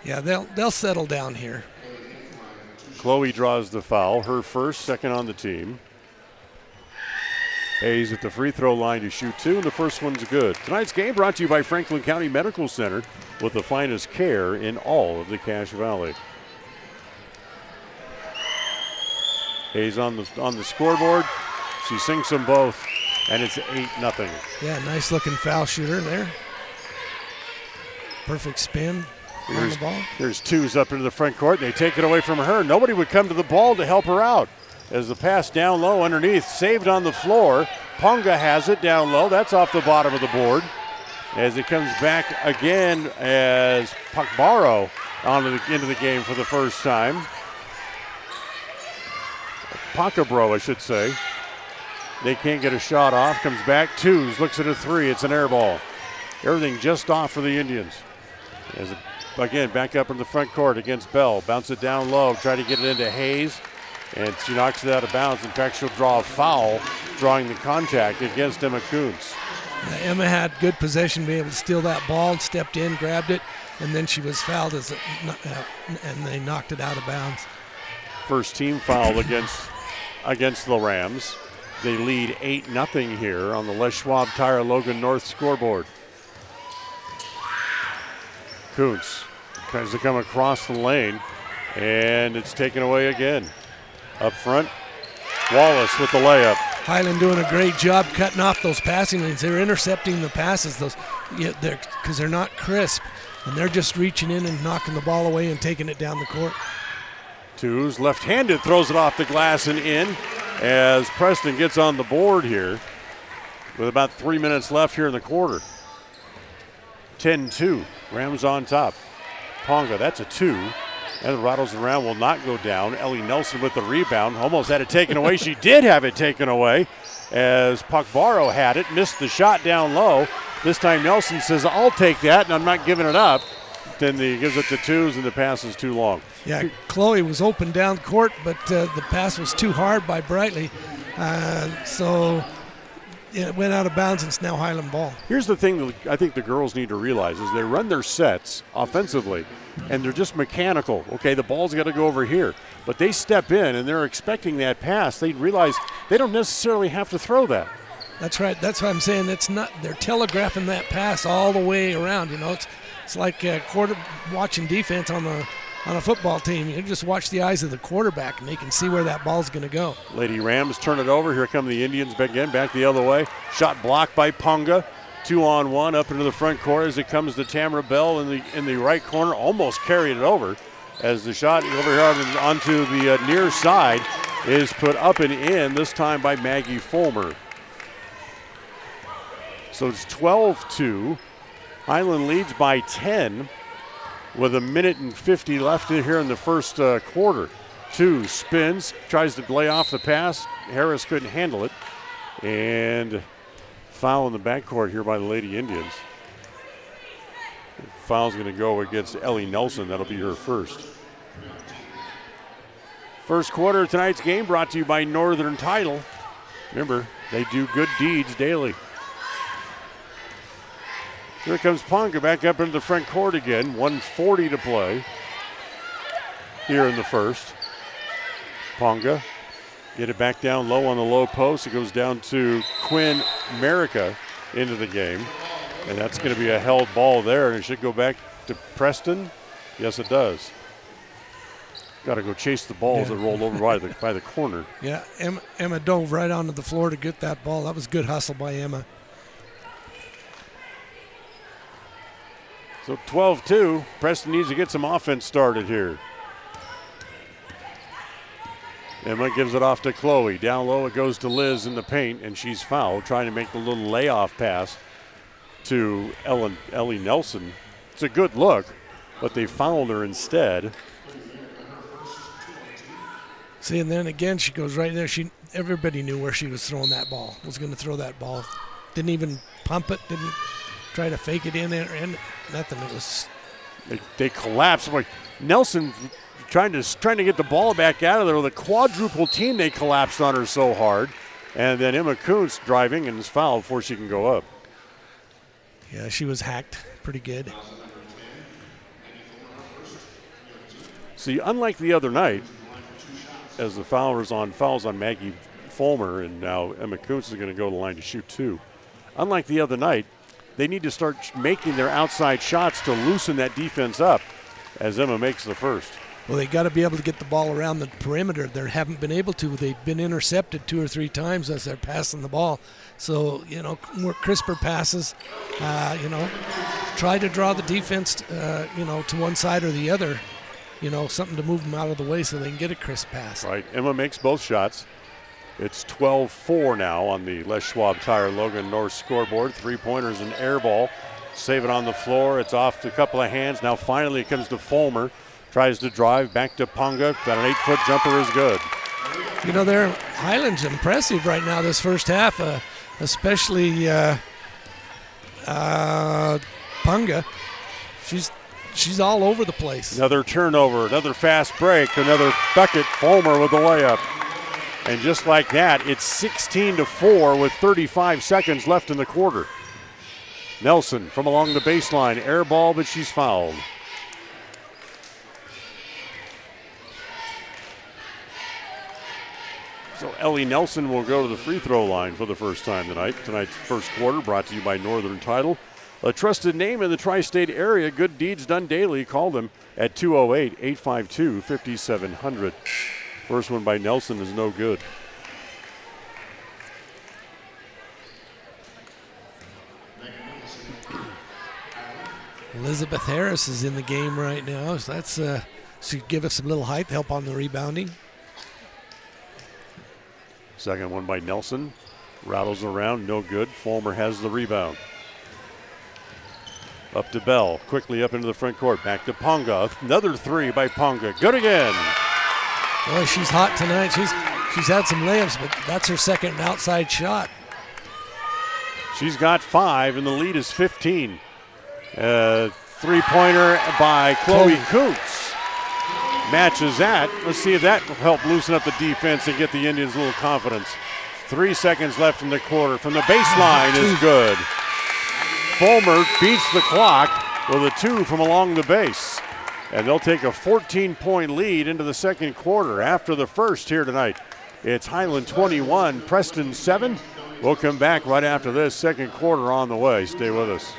yeah, they'll settle down here. Chloe draws the foul, her first, second on the team. Hayes at the free throw line to shoot 2, and the first one's good. Tonight's game brought to you by Franklin County Medical Center with the finest care in all of the Cache Valley. Hayes on the scoreboard. She sinks them both, and it's 8-0. Yeah, nice looking foul shooter there. Perfect spin. There's Twos up into the front court. They take it away from her. Nobody would come to the ball to help her out. As the pass down low underneath, saved on the floor. Ponga has it down low. That's off the bottom of the board. As it comes back again as Pakbaro into the game for the first time. Pakabro, I should say. They can't get a shot off. Comes back. Twos looks at a 3. It's an air ball. Everything just off for the Indians. Again, back up in the front court against Bell. Bounce it down low, try to get it into Hayes, and she knocks it out of bounds. In fact, she'll draw a foul, drawing the contact against Emma Kuntz. Emma had good possession, being able to steal that ball, stepped in, grabbed it, and then she was fouled and they knocked it out of bounds. first team foul against the Rams. They lead 8-0 here on the Les Schwab Tire Logan North scoreboard. Kuntz tries to come across the lane, and it's taken away again. Up front, Wallace with the layup. Highland doing a great job cutting off those passing lanes. They're intercepting the passes, because they're not crisp, and they're just reaching in and knocking the ball away and taking it down the court. Twos, left-handed, throws it off the glass and in as Preston gets on the board here with about 3 minutes left here in the quarter. 10-2, Rams on top. Ponga, that's a 2. And rattles around, will not go down. Ellie Nelson with the rebound, almost had it taken away. She did have it taken away as Puckbaro had it, missed the shot down low. This time Nelson says, I'll take that, and I'm not giving it up. Then he gives it to Twos, and the pass is too long. Yeah, Chloe was open down court, but the pass was too hard by Brightly. So it went out of bounds, and it's now Highland ball. Here's the thing that I think the girls need to realize is they run their sets offensively, and they're just mechanical. Okay, the ball's got to go over here. But they step in, and they're expecting that pass. They realize they don't necessarily have to throw that. That's right. That's what I'm saying. They're telegraphing that pass all the way around. It's like watching defense on a football team. You just watch the eyes of the quarterback, and they can see where that ball's going to go. Lady Rams turn it over. Here come the Indians again, back the other way. Shot blocked by Ponga. 2-on-1 up into the front court as it comes to Tamara Bell in the right corner. Almost carried it over as the shot over here onto the near side is put up and in, this time by Maggie Fulmer. So it's 12-2. Highland leads by 10 with 1:50 left here in the first quarter. 2 spins, tries to lay off the pass. Harris couldn't handle it. And foul in the backcourt here by the Lady Indians. Foul's going to go against Ellie Nelson. That'll be her first. First quarter of tonight's game brought to you by Northern Title. Remember, they do good deeds daily. Here comes Ponga back up into the front court again. 1:40 to play here in the first. Ponga, get it back down low on the low post. It goes down to Quinn Merica into the game. And that's going to be a held ball there, and it should go back to Preston. Yes, it does. Got to go chase the ball as it rolled over by the corner. Yeah, Emma dove right onto the floor to get that ball. That was good hustle by Emma. So 12-2, Preston needs to get some offense started here. Emma gives it off to Chloe. Down low it goes to Liz in the paint, and she's fouled, trying to make the little layoff pass to Ellie Nelson. It's a good look, but they fouled her instead. See, and then again she goes right there. Everybody knew where she was throwing that ball. Was going to throw that ball. Didn't even pump it. Didn't try to fake it in there and nothing. It was. They collapsed. Nelson trying to get the ball back out of there with a quadruple team. They collapsed on her so hard, and then Emma Kuntz driving and is fouled before she can go up. Yeah, she was hacked pretty good. See, unlike the other night, as the fouls on Maggie Fulmer, and now Emma Kuntz is going to go to the line to shoot 2. Unlike the other night, they need to start making their outside shots to loosen that defense up as Emma makes the first. Well, they got to be able to get the ball around the perimeter. They haven't been able to. They've been intercepted 2 or 3 times as they're passing the ball. So, more crisper passes, try to draw the defense, to one side or the other, something to move them out of the way so they can get a crisp pass. Right. Emma makes both shots. It's 12-4 now on the Les Schwab Tire Logan North scoreboard. 3-pointers and air ball. Save it on the floor. It's off to a couple of hands. Now finally it comes to Fulmer. Tries to drive back to Ponga. Got an 8-foot jumper is good. Highland's impressive right now this first half, especially Ponga. She's all over the place. Another turnover, another fast break, another bucket. Fulmer with the layup. And just like that, it's 16-4 with 35 seconds left in the quarter. Nelson from along the baseline, air ball, but she's fouled. So Ellie Nelson will go to the free throw line for the first time tonight. Tonight's first quarter brought to you by Northern Title. A trusted name in the tri-state area. Good deeds done daily. Call them at 208-852-5700. First one by Nelson is no good. Elizabeth Harris is in the game right now. So that's should give us some little height, help on the rebounding. Second one by Nelson. Rattles around, no good. Fulmer has the rebound. Up to Bell, quickly up into the front court. Back to Ponga. Another three by Ponga. Good again. Boy, she's hot tonight. She's had some layups, but that's her second outside shot. She's got 5, and the lead is 15. Three-pointer by Chloe Kuntz. Matches that. Let's see if that will help loosen up the defense and get the Indians a little confidence. 3 seconds left in the quarter. From the baseline is good. Fulmer beats the clock with a 2 from along the base. And they'll take a 14-point lead into the second quarter after the first here tonight. It's Highland 21, Preston 7. We'll come back right after this second quarter on the way. Stay with us.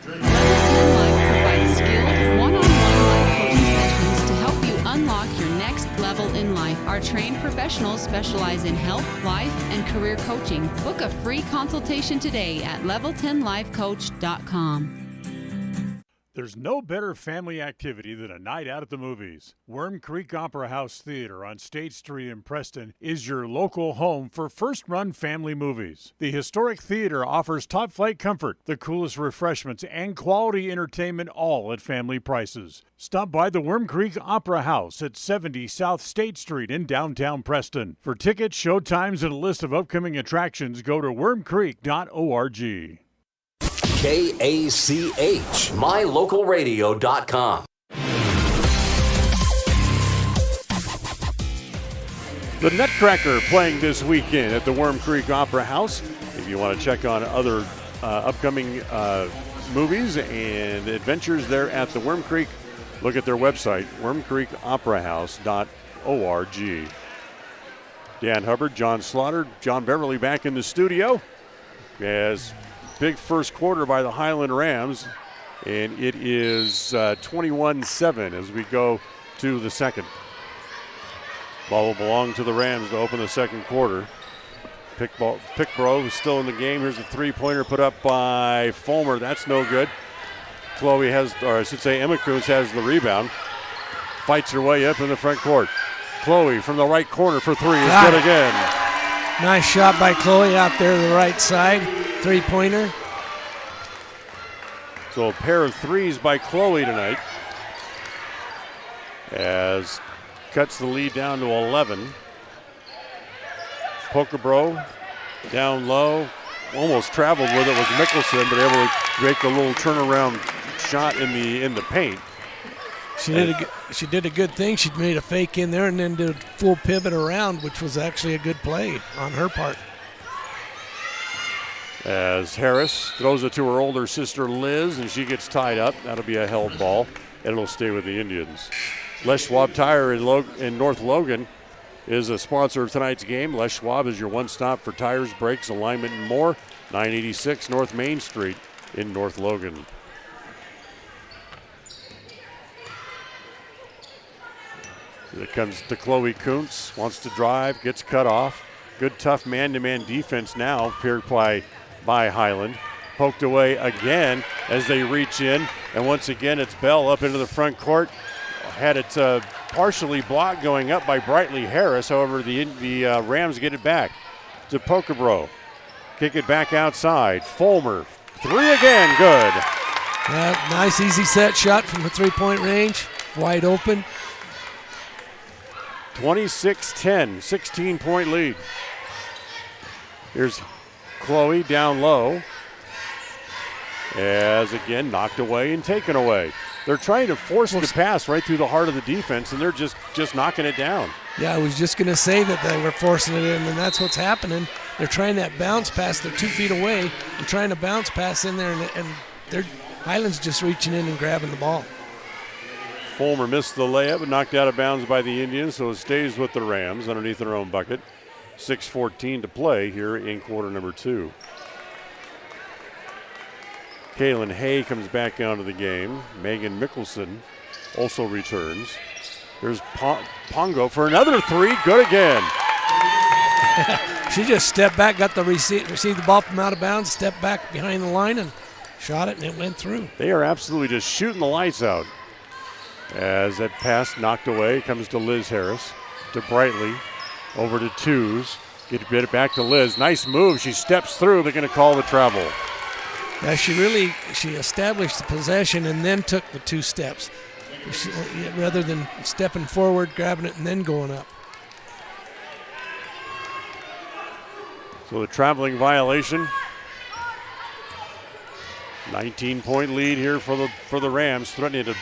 Provides skilled one-on-one life coaching sessions to help you unlock your next level in life. Our trained professionals specialize in health, life, and career coaching. Book a free consultation today at level10lifecoach.com. There's no better family activity than a night out at the movies. Worm Creek Opera House Theater on State Street in Preston is your local home for first-run family movies. The historic theater offers top-flight comfort, the coolest refreshments, and quality entertainment, all at family prices. Stop by the Worm Creek Opera House at 70 South State Street in downtown Preston. For tickets, show times, and a list of upcoming attractions, go to wormcreek.org. KACH, mylocalradio.com. The Nutcracker playing this weekend at the Worm Creek Opera House. If you want to check on other upcoming movies and adventures there at the Worm Creek, look at their website, wormcreekoperahouse.org. Dan Hubbard, John Slaughter, John Beverly back in the studio as big first quarter by the Highland Rams, and it is 21-7 as we go to the second. Ball will belong to the Rams to open the second quarter. Pickbro is still in the game. Here's a three-pointer put up by Fulmer. That's no good. Chloe has, or I should say Emma Kuntz has the rebound. Fights her way up in the front court. Chloe from the right corner for three is good again. Nice shot by Chloe out there to the right side. Three-pointer. So a pair of threes by Chloe tonight. As cuts the lead down to 11. Pokebro down low. Almost traveled with it was Mickelson, but able to make a little turnaround shot in the paint. She did a good thing. She made a fake in there and then did a full pivot around, which was actually a good play on her part. As Harris throws it to her older sister Liz, and she gets tied up. That'll be a held ball, and it'll stay with the Indians. Les Schwab Tire in North Logan is a sponsor of tonight's game. Les Schwab is your one-stop for tires, brakes, alignment, and more. 986 North Main Street in North Logan. It comes to Chloe Kuntz, wants to drive, gets cut off. Good tough man-to-man defense now, paired by Highland. Poked away again as they reach in, and once again it's Bell up into the front court. Had it partially blocked going up by Brightly Harris. However, the Rams get it back to Pokebro. Kick it back outside. Fulmer, three again, good. Nice easy set shot from the three-point range, wide open. 26-10, 16-point lead. Here's Chloe down low. As again knocked away and taken away. They're trying to force the pass right through the heart of the defense, and they're just knocking it down. Yeah, I was just going to say that they were forcing it in, and that's what's happening. They're trying that bounce pass. They're 2 feet away and trying to bounce pass in there, and they're Highland's just reaching in and grabbing the ball. Fulmer missed the layup and knocked out of bounds by the Indians, so it stays with the Rams underneath their own bucket. 6:14 to play here in quarter number 2. Kaylin Hay comes back onto the game. Megan Mickelson also returns. There's Pongo for another 3. Good again. She just stepped back, got the received the ball from out of bounds, stepped back behind the line and shot it, and it went through. They are absolutely just shooting the lights out. As that pass knocked away, comes to Liz Harris, to Brightly, over to Twos. Get it back to Liz. Nice move. She steps through. They're going to call the travel. Yeah, she established the possession and then took the 2 steps, rather than stepping forward, grabbing it, and then going up. So the traveling violation. 19-point lead here for the Rams, threatening to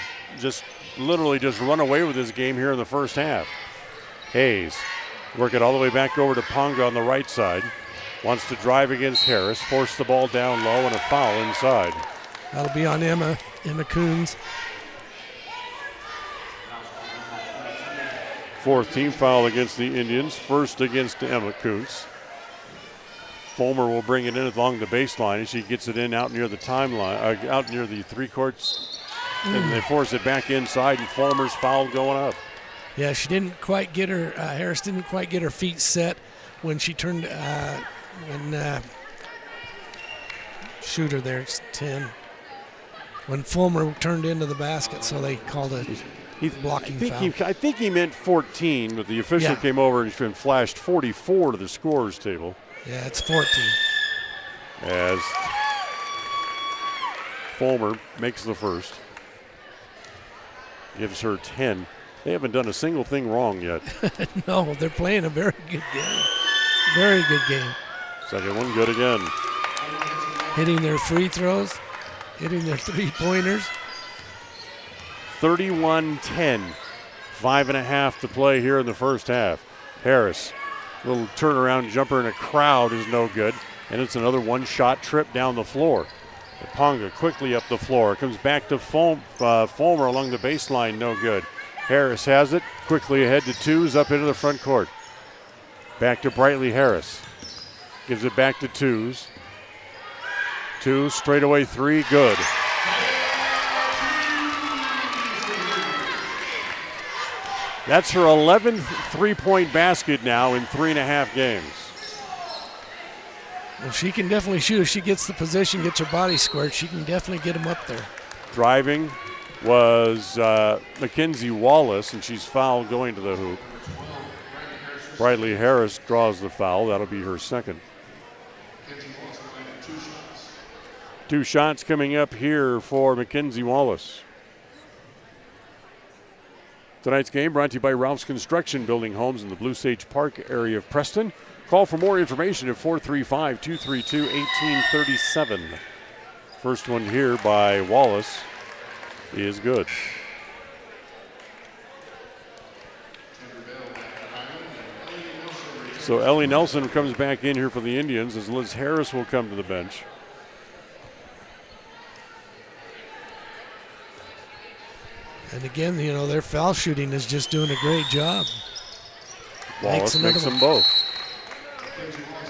literally run away with this game here in the first half. Hayes work it all the way back over to Ponga on the right side. Wants to drive against Harris, force the ball down low, and a foul inside. That'll be on Emma Coons. 4th team foul against the Indians, 1st against Emma Coons. Fulmer will bring it in along the baseline, and she gets it in out near the timeline, out near the 3 courts, and they force it back inside, and Fulmer's foul going up. Yeah, she didn't quite get her. Harris didn't quite get her feet set when she turned. Shooter there, it's 10. When Fulmer turned into the basket, so they called a blocking foul. I think he meant 14, but the official came over and flashed 44 to the scorer's table. Yeah, it's 14. As Fulmer makes the first. Gives her 10. They haven't done a single thing wrong yet. No, they're playing a very good game. Very good game. Second one good again. Hitting their free throws, hitting their 3-pointers. 31-10. 5.5 to play here in the first half. Harris, little turnaround jumper in a crowd is no good. And it's another one-shot trip down the floor. Ponga quickly up the floor. Comes back to Fulmer along the baseline, no good. Harris has it, quickly ahead to Twos, up into the front court. Back to Brightly Harris. Gives it back to Twos. Twos, straightaway 3, good. That's her 11th 3-point basket now in 3.5 games. Well, she can definitely shoot. If she gets the position, gets her body squared, she can definitely get them up there. Driving was Mackenzie Wallace, and she's fouled going to the hoop. Brightly Harris draws the foul. That'll be her second. 2 shots coming up here for Mackenzie Wallace. Tonight's game brought to you by Ralph's Construction, building homes in the Blue Sage Park area of Preston. Call for more information at 435-232-1837. First one here by Wallace is good. So Ellie Nelson comes back in here for the Indians as Liz Harris will come to the bench. And again, their foul shooting is just doing a great job. Wallace makes them both.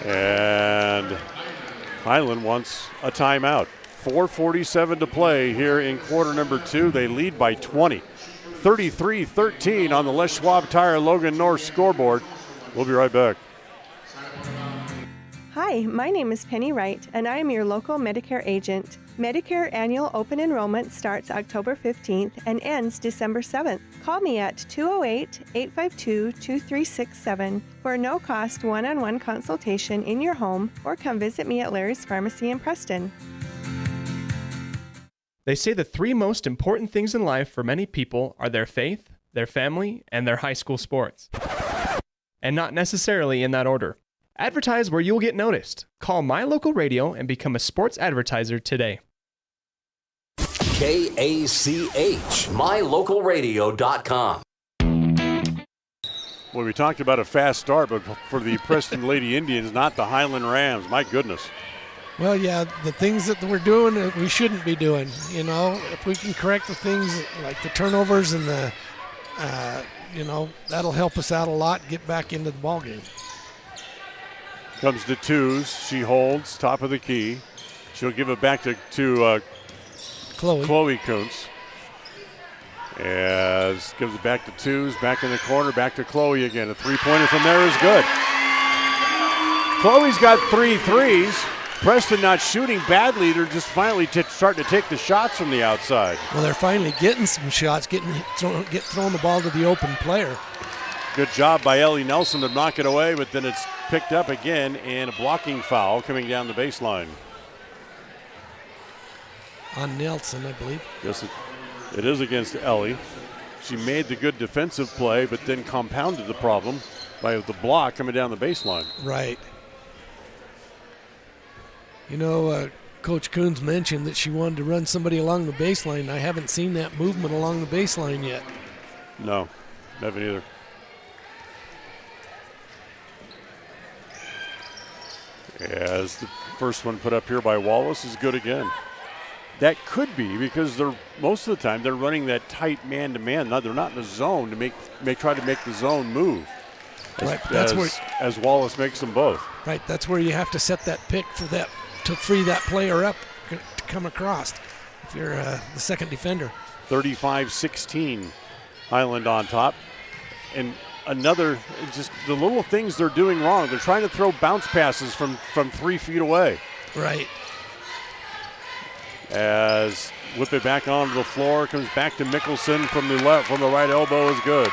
And Highland wants a timeout. 4:47 to play here in quarter number 2. They lead by 20. 33-13 on the Les Schwab Tire Logan North scoreboard. We'll be right back. Hi, my name is Penny Wright, and I am your local Medicare agent. Medicare annual open enrollment starts October 15th and ends December 7th. Call me at 208-852-2367 for a no-cost one-on-one consultation in your home, or come visit me at Larry's Pharmacy in Preston. They say the 3 most important things in life for many people are their faith, their family, and their high school sports. And not necessarily in that order. Advertise where you'll get noticed. Call My Local Radio and become a sports advertiser today. KACH, mylocalradio.com. Well, we talked about a fast start, but for the Preston Lady Indians, not the Highland Rams. My goodness. Well, yeah, the things that we're doing we shouldn't be doing. If we can correct the things like the turnovers and the, that'll help us out a lot. Get back into the ball game. Comes to twos. She holds top of the key. She'll give it back to Chloe Kuntz. As gives it back to twos, back in the corner, back to Chloe again. A three-pointer from there is good. Chloe's got 3 threes. Preston not shooting badly. They're just finally starting to take the shots from the outside. Well, they're finally getting some shots, throwing the ball to the open player. Good job by Ellie Nelson to knock it away, but then it's picked up again, and a blocking foul coming down the baseline. On Nelson, I believe. Yes, it is against Ellie. She made the good defensive play, but then compounded the problem by the block coming down the baseline. Right. Coach Coons mentioned that she wanted to run somebody along the baseline. I haven't seen that movement along the baseline yet. No, haven't either. As the first one put up here by Wallace is good again. That could be because most of the time they're running that tight man-to-man. They're not in the zone to try to make the zone move. As Wallace makes them both. Right, that's where you have to set that pick to free that player up to come across if you're the second defender. 35-16, Highland on top. And just the little things they're doing wrong. They're trying to throw bounce passes from 3 feet away. Right. As whip it back onto the floor, comes back to Mickelson from the right elbow is good.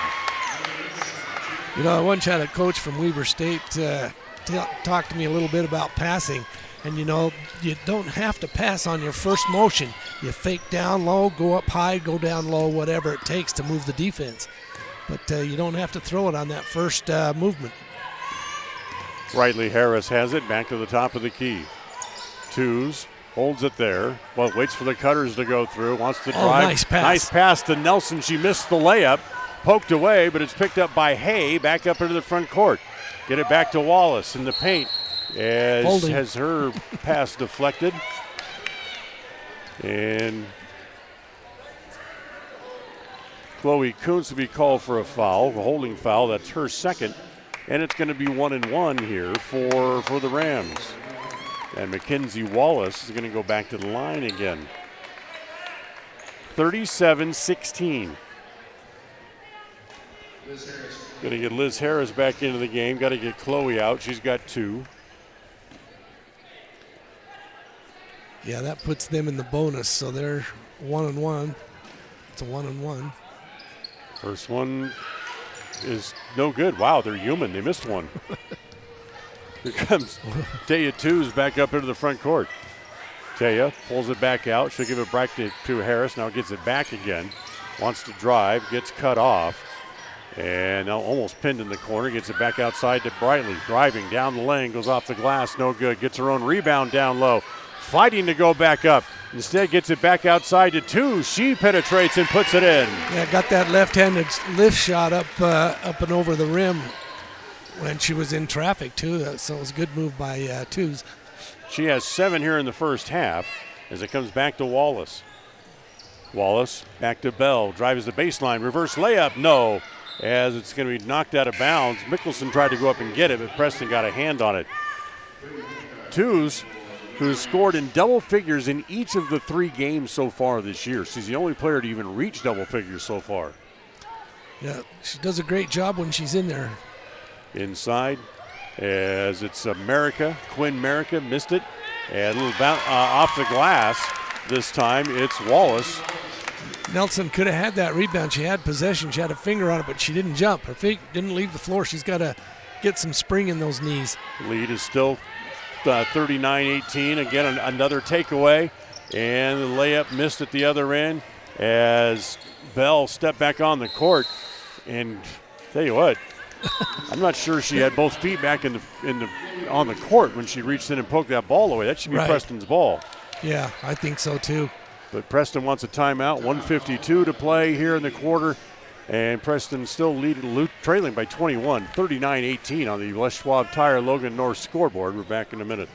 I once had a coach from Weber State talk to me a little bit about passing. And, you don't have to pass on your first motion. You fake down low, go up high, go down low, whatever it takes to move the defense. But you don't have to throw it on that first movement. Riley Harris has it back to the top of the key. Twos, holds it there. Well, waits for the cutters to go through, wants to drive. Nice pass. Nice pass to Nelson. She missed the layup. Poked away, but it's picked up by Hay back up into the front court. Get it back to Wallace in the paint. As has her pass deflected. And Chloe Kuntz will be called for a holding foul. That's her second. And it's going to be 1-1 here for the Rams. And Mackenzie Wallace is going to go back to the line again. 37-16. Going to get Liz Harris back into the game. Got to get Chloe out. She's got 2. Yeah, that puts them in the bonus, so they're 1-1. It's a 1-1. First one is no good. Wow, they're human. They missed one. Here comes Taya Twos back up into the front court. Taya pulls it back out. She'll give it back to Harris. Now gets it back again. Wants to drive. Gets cut off. And now almost pinned in the corner. Gets it back outside to Brightly. Driving down the lane. Goes off the glass. No good. Gets her own rebound down low. Fighting to go back up. Instead gets it back outside to Twos. She penetrates and puts it in. Yeah, got that left-handed lift shot up and over the rim when she was in traffic, too. So it was a good move by Twos. She has 7 here in the first half as it comes back to Wallace. Wallace back to Bell. Drives the baseline. Reverse layup. No. As it's going to be knocked out of bounds. Mickelson tried to go up and get it, but Preston got a hand on it. Twos, who's scored in double figures in each of the 3 games so far this year. She's the only player to even reach double figures so far. Yeah, she does a great job when she's in there. Inside, as it's Quinn America missed it. And a little off the glass. This time it's Wallace. Nelson could have had that rebound. She had possession. She had a finger on it, but she didn't jump. Her feet didn't leave the floor. She's got to get some spring in those knees. Lead is still 39-18. Again, another takeaway. And the layup missed at the other end as Bell stepped back on the court. And tell you what, I'm not sure she had both feet back on the court when she reached in and poked that ball away. That should be right. Preston's ball. Yeah, I think so too. But Preston wants a timeout. 1:52 to play here in the quarter. And Preston still trailing by 21, 39-18 on the Les Schwab Tire Logan North scoreboard. We're back in a minute.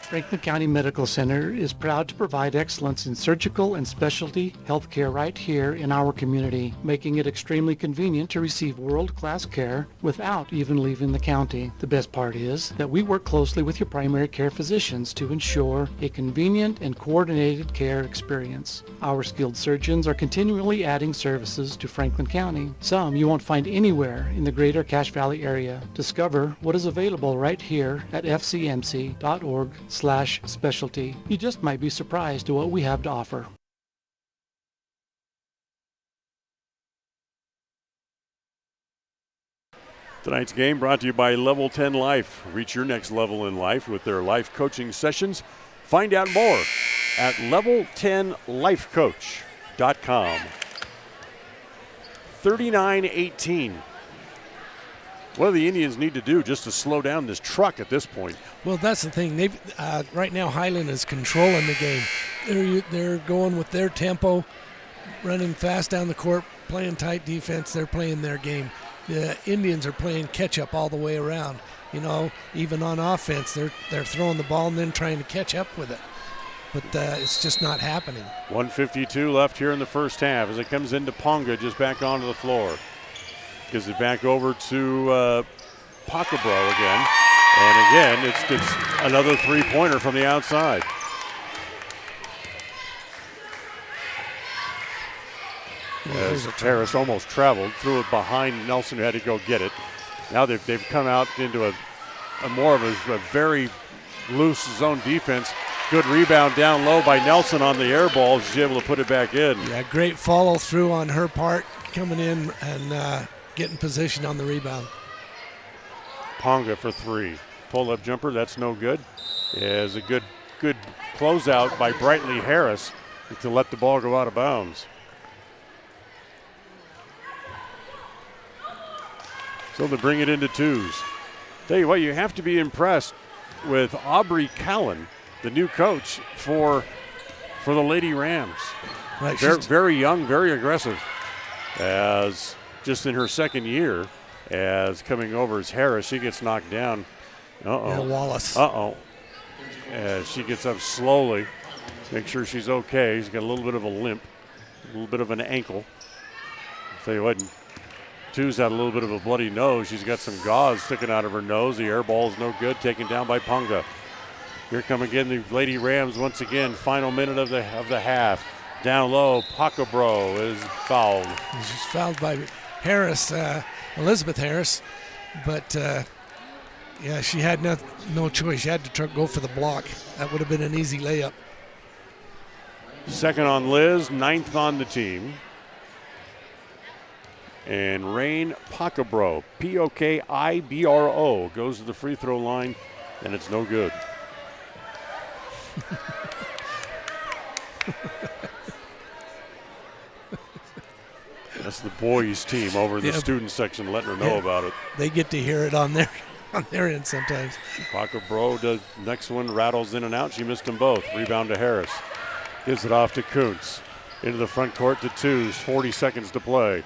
Franklin County Medical Center is proud to provide excellence in surgical and specialty healthcare right here in our community, making it extremely convenient to receive world-class care without even leaving the county. The best part is that we work closely with your primary care physicians to ensure a convenient and coordinated care experience. Our skilled surgeons are continually adding services to Franklin County. Some you won't find anywhere in the greater Cache Valley area. Discover what is available right here at fcmc.org/specialty. You just might be surprised at what we have to offer. Tonight's game brought to you by Level 10 Life. Reach your next level in life with their life coaching sessions. Find out more at level10lifecoach.com. 39-18. What do the Indians need to do just to slow down this truck at this point? Well, that's the thing. They've right now Highland is controlling the game. They're going with their tempo, running fast down the court, playing tight defense. They're playing their game. The Indians are playing catch-up all the way around. You know, even on offense, they're throwing the ball and then trying to catch up with it. But it's just not happening. 1:52 left here in the first half as it comes into Ponga just back onto the floor. Gives it back over to Pacabro again. And again, it's another three-pointer from the outside. As Terrace almost traveled, threw it behind Nelson, who had to go get it. Now they've come out into a more of a very loose zone defense. Good rebound down low by Nelson on the air ball. She's able to put it back in. Yeah, great follow through on her part, coming in and getting position on the rebound. Ponga for three. Pull-up jumper, that's no good. Is a good closeout by Brightly Harris to let the ball go out of bounds. So they bring it into twos. Tell you what, you have to be impressed with Aubrey Callan, the new coach for the Lady Rams. Right, very young, very aggressive. As just in her second year, as coming over as Harris, she gets knocked down. Yeah, Wallace. As she gets up slowly, make sure she's okay. She's got a little bit of a limp, a little bit of an ankle. I'll tell you what, Two's had a little bit of a bloody nose. She's got some gauze sticking out of her nose. The air ball is no good, taken down by Ponga. Here come again the Lady Rams once again. Final minute of the half. Down low, Pacabro is fouled. She's fouled by Harris, Elizabeth Harris, but yeah, she had no choice. She had to go for the block. That would have been an easy layup. Second on Liz, ninth on the team. And Rain Pacabro, Pokibro, goes to the free throw line, and it's no good. That's the boys' team over in the student section letting her know about it. They get to hear it on their end sometimes. Pacabro does next one, rattles in and out. She missed them both. Rebound to Harris. Gives it off to Kuntz. Into the front court to twos. 40 seconds to play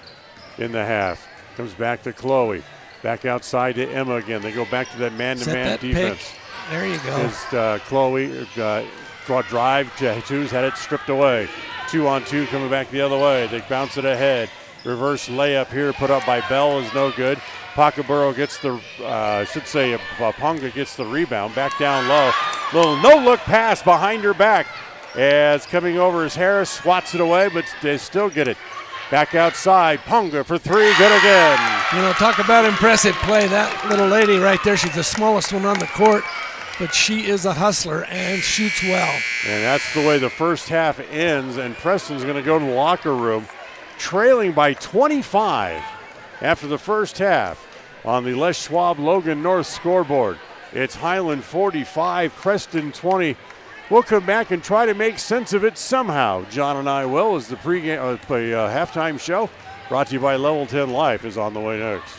in the half. Comes back to Chloe. Back outside to Emma again. They go back to that man-to-man defense. Pick. There you go. As Chloe drive to twos, had it stripped away. 2-on-2 coming back the other way. They bounce it ahead. Reverse layup here put up by Bell is no good. Pacabro gets the, Ponga gets the rebound. Back down low. Little no-look pass behind her back. As coming over as Harris swats it away, but they still get it. Back outside, Ponga for three, good again. You know, talk about impressive play. That little lady right there, she's the smallest one on the court, but she is a hustler and shoots well. And that's the way the first half ends, and Preston's going to go to the locker room, trailing by 25 after the first half on the Les Schwab Logan North scoreboard. It's Highland 45, Preston 20. We'll come back and try to make sense of it somehow. John and I will, as the halftime show brought to you by Level 10 Life is on the way next.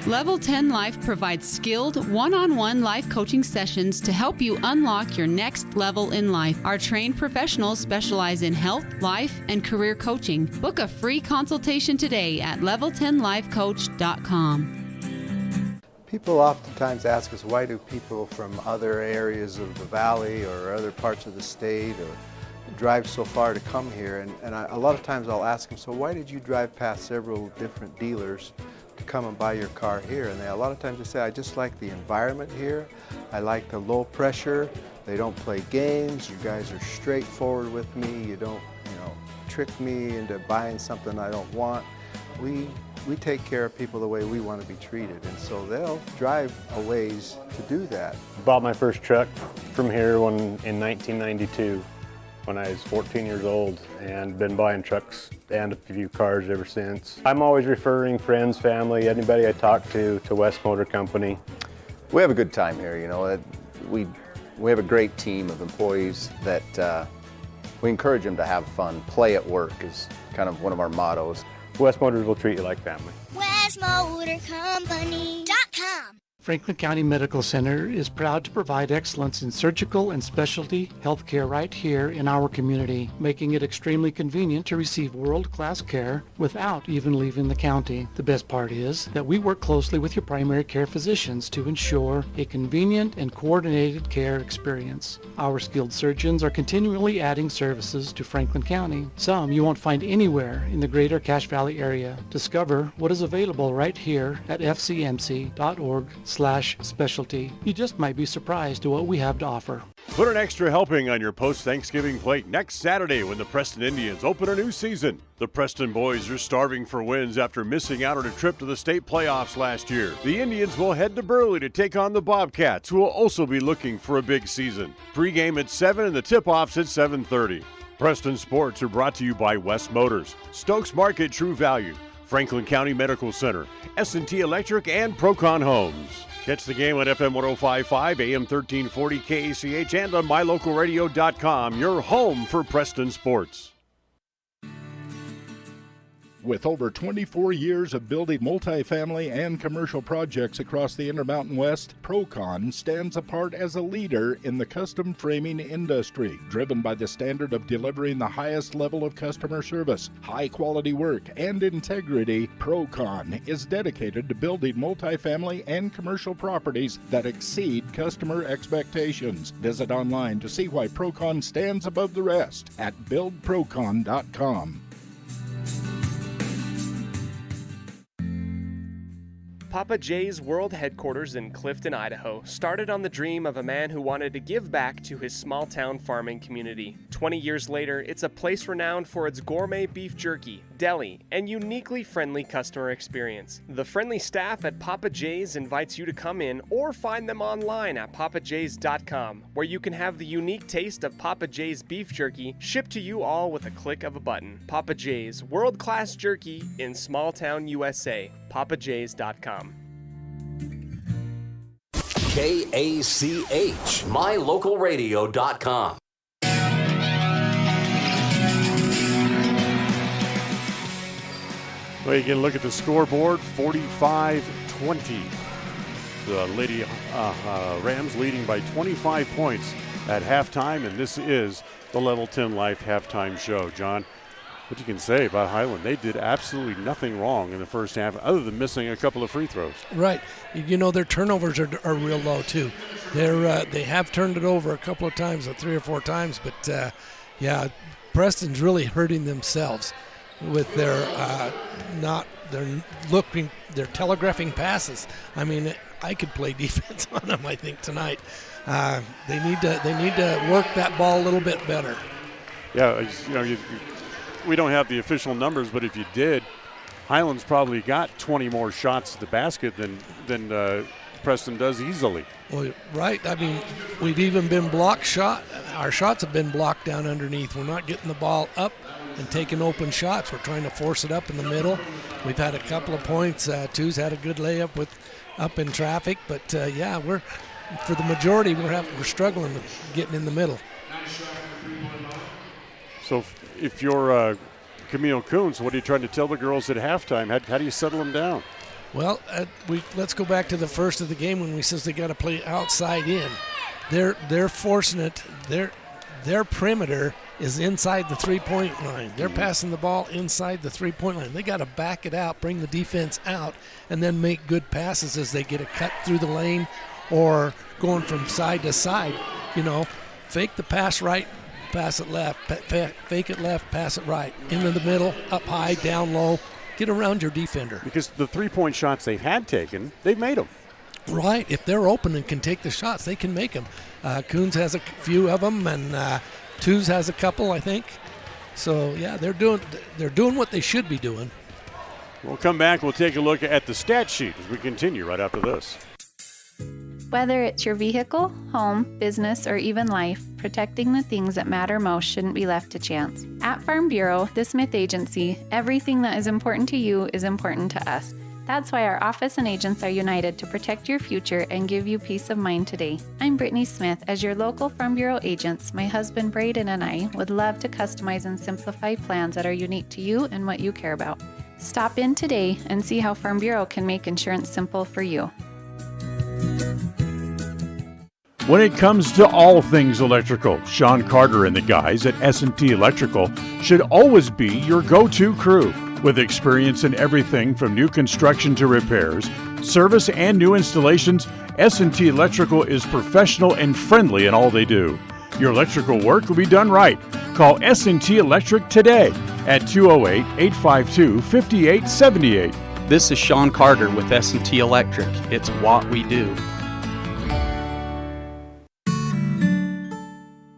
Level 10 Life provides skilled one-on-one life coaching sessions to help you unlock your next level in life. Our trained professionals specialize in health, life, and career coaching. Book a free consultation today at level10lifecoach.com. People oftentimes ask us, why do people from other areas of the valley or other parts of the state or drive so far to come here? And a lot of times I'll ask them, so why did you drive past several different dealers to come and buy your car here? And a lot of times they say, I just like the environment here. I like the low pressure. They don't play games. You guys are straightforward with me. You don't, trick me into buying something I don't want. We take care of people the way we want to be treated, and so they'll drive a ways to do that. Bought my first truck from here in 1992 when I was 14 years old, and been buying trucks and a few cars ever since. I'm always referring friends, family, anybody I talk to West Motor Company. We have a good time here, We have a great team of employees that we encourage them to have fun. Play at work is kind of one of our mottos. West Motors will treat you like family. WestMotorCompany.com. Franklin County Medical Center is proud to provide excellence in surgical and specialty healthcare right here in our community, making it extremely convenient to receive world-class care without even leaving the county. The best part is that we work closely with your primary care physicians to ensure a convenient and coordinated care experience. Our skilled surgeons are continually adding services to Franklin County, some you won't find anywhere in the greater Cache Valley area. Discover what is available right here at fcmc.org/specialty. You just might be surprised to what we have to offer. Put an extra helping on your post-Thanksgiving plate next Saturday when the Preston Indians open a new season. The Preston boys are starving for wins after missing out on a trip to the state playoffs last year. The Indians will head to Burley to take on the Bobcats, who will also be looking for a big season. Pre-game at 7 and the tip-offs at 7:30. Preston Sports are brought to you by West Motors, Stokes Market True Value, Franklin County Medical Center, S&T Electric, and Procon Homes. Catch the game on FM 105.5, AM 1340 KACH, and on mylocalradio.com, your home for Preston Sports. With over 24 years of building multifamily and commercial projects across the Intermountain West, Procon stands apart as a leader in the custom framing industry, driven by the standard of delivering the highest level of customer service, high-quality work, and integrity. Procon is dedicated to building multifamily and commercial properties that exceed customer expectations. Visit online to see why Procon stands above the rest at buildprocon.com. Papa J's World Headquarters in Clifton, Idaho, started on the dream of a man who wanted to give back to his small-town farming community. 20 years later, it's a place renowned for its gourmet beef jerky, deli, and uniquely friendly customer experience. The friendly staff at Papa J's invites you to come in or find them online at papajs.com, where you can have the unique taste of Papa J's beef jerky shipped to you all with a click of a button. Papa J's, world-class jerky in small-town USA. papajs.com. KACH, mylocalradio.com. Well, you can look at the scoreboard, 45-20. The Lady Rams leading by 25 points at halftime, and this is the Level 10 Life halftime show. John, what you can say about Highland? They did absolutely nothing wrong in the first half other than missing a couple of free throws. Right. Their turnovers are real low, too. They have turned it over a couple of times, 3 or 4 times, but, Preston's really hurting themselves with their telegraphing passes. I mean, I could play defense on them, I think, tonight. They need to work that ball a little bit better. Yeah, we don't have the official numbers, but if you did, Highland's probably got 20 more shots at the basket than Preston does easily. Well, right. I mean, we've even been blocked shot. Our shots have been blocked down underneath. We're not getting the ball up and taking open shots. We're trying to force it up in the middle. We've had a couple of points. Two's had a good layup up in traffic, but we're for the majority we're struggling with getting in the middle. So if you're Camille Coons, what are you trying to tell the girls at halftime? How do you settle them down? Well, let's go back to the first of the game when we says they got to play outside in. They're forcing it. Their perimeter is inside the three-point line. They're passing the ball inside the three-point line. They got to back it out, bring the defense out, and then make good passes as they get a cut through the lane or going from side to side. Fake the pass right, pass it left, fake it left, pass it right, into the middle, up high, down low, get around your defender. Because the three-point shots they've had taken, they've made them. Right. If they're open and can take the shots, they can make them. Coons has a few of them, and Twos has a couple, I think. So, yeah, they're doing what they should be doing. We'll come back. We'll take a look at the stat sheet as we continue right after this. Whether it's your vehicle, home, business, or even life, protecting the things that matter most shouldn't be left to chance. At Farm Bureau, the Smith Agency, everything that is important to you is important to us. That's why our office and agents are united to protect your future and give you peace of mind today. I'm Brittany Smith. As your local Farm Bureau agents, my husband Braden and I would love to customize and simplify plans that are unique to you and what you care about. Stop in today and see how Farm Bureau can make insurance simple for you. When it comes to all things electrical, Sean Carter and the guys at S&T Electrical should always be your go-to crew. With experience in everything from new construction to repairs, service, and new installations, S&T Electrical is professional and friendly in all they do. Your electrical work will be done right. Call S&T Electric today at 208-852-5878. This is Sean Carter with S&T Electric. It's what we do.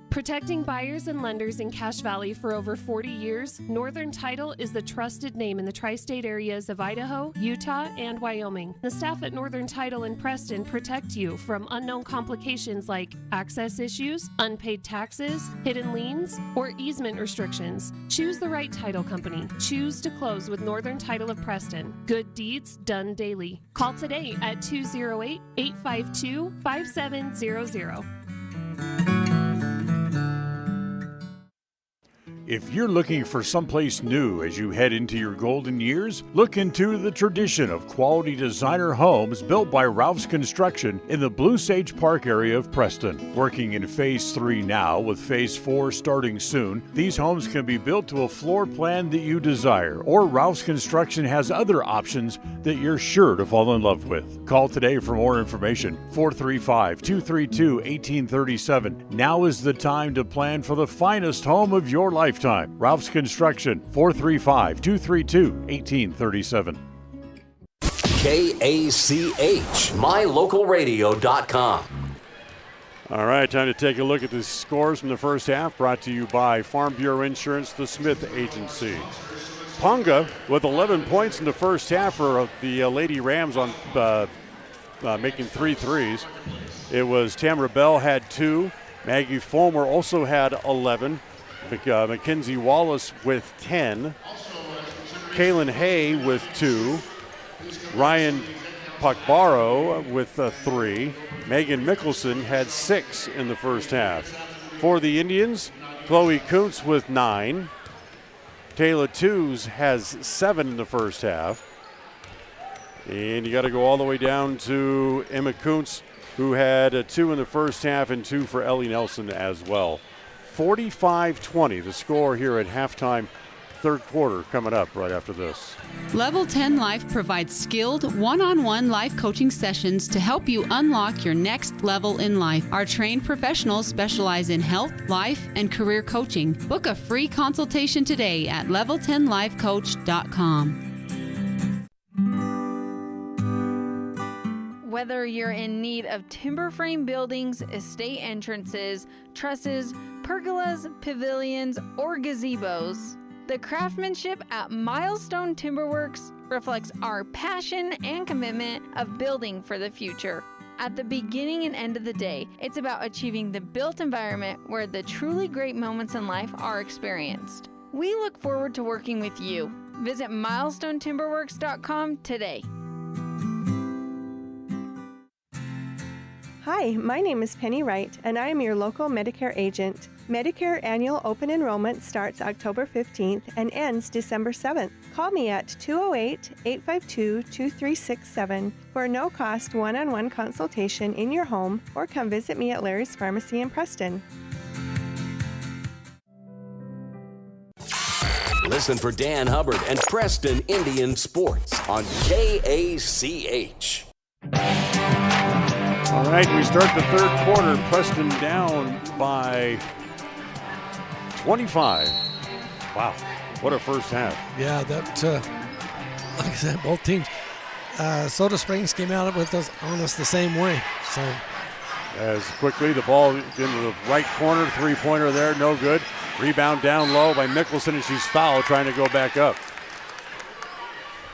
Protecting buyers and lenders in Cache Valley for over 40 years, Northern Title is the trusted name in the tri-state areas of Idaho, Utah, and Wyoming. The staff at Northern Title in Preston protect you from unknown complications like access issues, unpaid taxes, hidden liens, or easement restrictions. Choose the right title company. Choose to close with Northern Title of Preston. Good deeds done daily. Call today at 208-852-5700. If you're looking for someplace new as you head into your golden years, look into the tradition of quality designer homes built by Ralph's Construction in the Blue Sage Park area of Preston. Working in Phase 3 now, with Phase 4 starting soon, these homes can be built to a floor plan that you desire, or Ralph's Construction has other options that you're sure to fall in love with. Call today for more information, 435-232-1837. Now is the time to plan for the finest home of your lifetime. Ralph's Construction, 435-232-1837. KACH, mylocalradio.com. All right, time to take a look at the scores from the first half, brought to you by Farm Bureau Insurance, the Smith Agency. Ponga with 11 points in the first half for the Lady Rams on making 3 threes. It was Tamara Bell had 2. Maggie Fulmer also had 11. Mackenzie Wallace with 10. Kaylin Hay with 2. Ryan Pakbaro with 3. Megan Mickelson had 6 in the first half. For the Indians, Chloe Kuntz with 9. Taylor Tews has 7 in the first half. And you got to go all the way down to Emma Kuntz, who had 2 in the first half and 2 for Ellie Nelson as well. 45-20, the score here at halftime. Third quarter coming up right after this. Level 10 Life provides skilled one-on-one life coaching sessions to help you unlock your next level in life. Our trained professionals specialize in health, life, and career coaching. Book a free consultation today at level10lifecoach.com. Whether you're in need of timber frame buildings, estate entrances, trusses, pergolas, pavilions, or gazebos, the craftsmanship at Milestone Timberworks reflects our passion and commitment of building for the future. At the beginning and end of the day, it's about achieving the built environment where the truly great moments in life are experienced. We look forward to working with you. Visit milestonetimberworks.com today. Hi, my name is Penny Wright, and I am your local Medicare agent. Medicare annual open enrollment starts October 15th and ends December 7th. Call me at 208-852-2367 for a no-cost one-on-one consultation in your home, or come visit me at Larry's Pharmacy in Preston. Listen for Dan Hubbard and Preston Indian Sports on KACH. All right, we start the third quarter. Preston down by 25. Wow, what a first half. Yeah, that, like I said, both teams. Soda Springs came out with us on us the same way. So as quickly the ball into the right corner, three-pointer there, no good. Rebound down low by Mickelson, and she's fouled trying to go back up.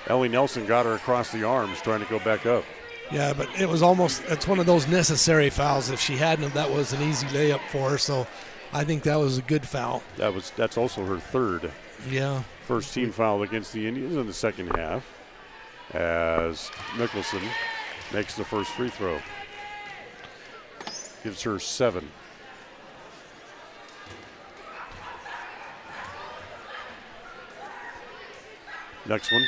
Ellie Nelson got her across the arms trying to go back up. Yeah, but it was it's one of those necessary fouls. If she hadn't, that was an easy layup for her. So I think that was a good foul. That's also her third. Yeah. First team foul against the Indians in the second half, as Mickelson makes the first free throw. Gives her 7. Next one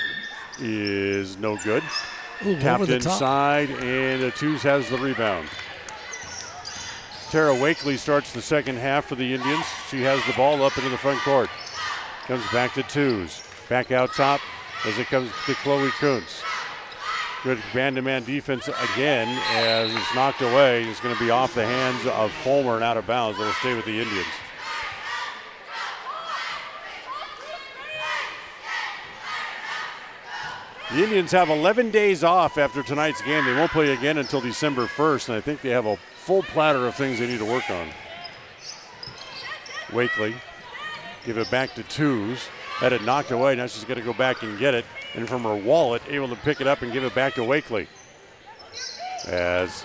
is no good. Ooh, tapped inside, and the Twos has the rebound. Tara Wakely starts the second half for the Indians. She has the ball up into the front court. Comes back to Twos. Back out top as it comes to Chloe Kuntz. Good man-to-man defense again as it's knocked away. It's going to be off the hands of Fulmer and out of bounds. It'll stay with the Indians. The Indians have 11 days off after tonight's game. They won't play again until December 1st, and I think they have a full platter of things they need to work on. Wakely, give it back to Twos. Had it knocked away. Now she's got to go back and get it. And from her wallet, able to pick it up and give it back to Wakely. As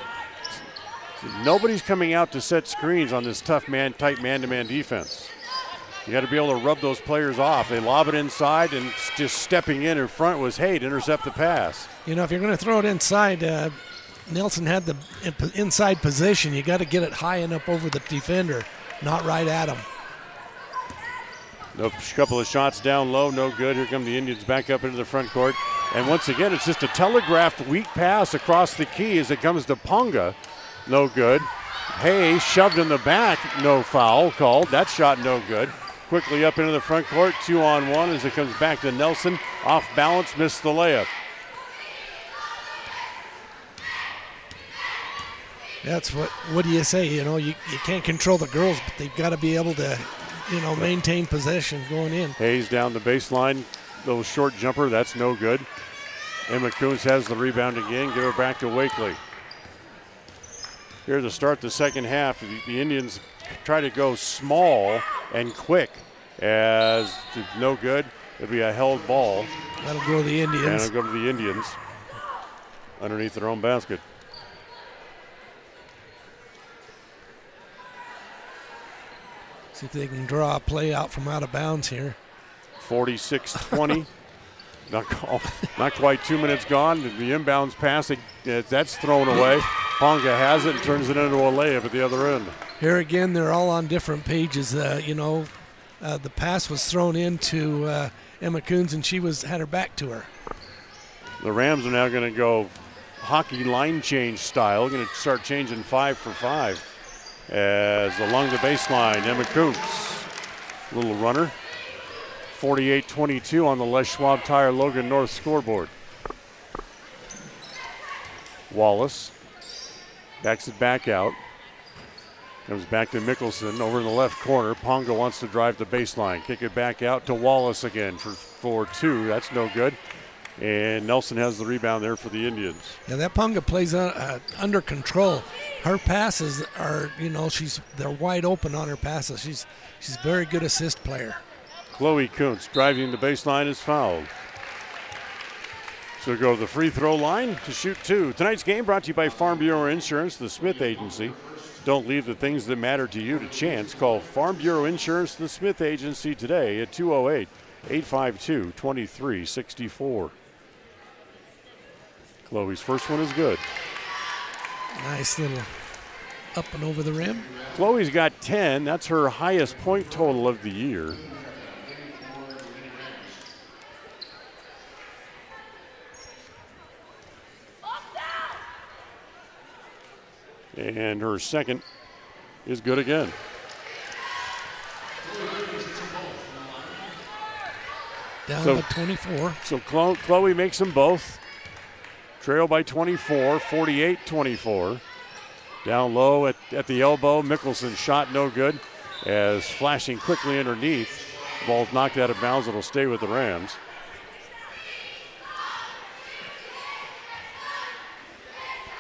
nobody's coming out to set screens on this tight man-to-man defense. You got to be able to rub those players off. They lob it inside, and just stepping in front was Hay to intercept the pass. You know, if you're going to throw it inside, Nelson had the inside position. You got to get it high and up over the defender, not right at him. Nope, a couple of shots down low, no good. Here come the Indians back up into the front court. And once again, it's just a telegraphed weak pass across the key as it comes to Ponga. No good. Hay shoved in the back, no foul called. That shot no good. Quickly up into the front court, 2-on-1 as it comes back to Nelson. Off balance, missed the layup. That's what do you say? You know, you can't control the girls, but they've got to be able to, you know, maintain possession going in. Hayes down the baseline, little short jumper, that's no good. Emma Kuntz has the rebound again, give it back to Wakely. Here to start the second half, the Indians try to go small and quick as no good. It'll be a held ball. That'll go to the Indians. And it'll go to the Indians underneath their own basket. See if they can draw a play out from out of bounds here. 46-20. Not quite 2 minutes gone. The inbounds pass, that's thrown away. Ponga has it and turns it into a layup at the other end. Here again, they're all on different pages. You know, the pass was thrown into Emma Kuntz, and she had her back to her. The Rams are now going to go hockey line change style. Going to start changing 5 for 5. As along the baseline, Emma Kuntz, little runner. 48-22 on the Les Schwab Tire Logan North scoreboard. Wallace backs it back out. Comes back to Mickelson over in the left corner. Ponga wants to drive the baseline. Kick it back out to Wallace again for 2. That's no good. And Nelson has the rebound there for the Indians. Yeah, that Ponga plays under control. Her passes are, you know, they're wide open on her passes. She's a very good assist player. Chloe Kuntz driving the baseline is fouled. So go to the free throw line to shoot 2. Tonight's game brought to you by Farm Bureau Insurance, the Smith Agency. Don't leave the things that matter to you to chance. Call Farm Bureau Insurance, the Smith Agency today at 208-852-2364. Chloe's first one is good. Nice little up and over the rim. Chloe's got 10. That's her highest point total of the year. And her second is good again. Down by 24. So Chloe makes them both. Trail by 24, 48-24. Down low at the elbow. Mickelson shot no good as flashing quickly underneath. Ball's knocked out of bounds. It'll stay with the Rams.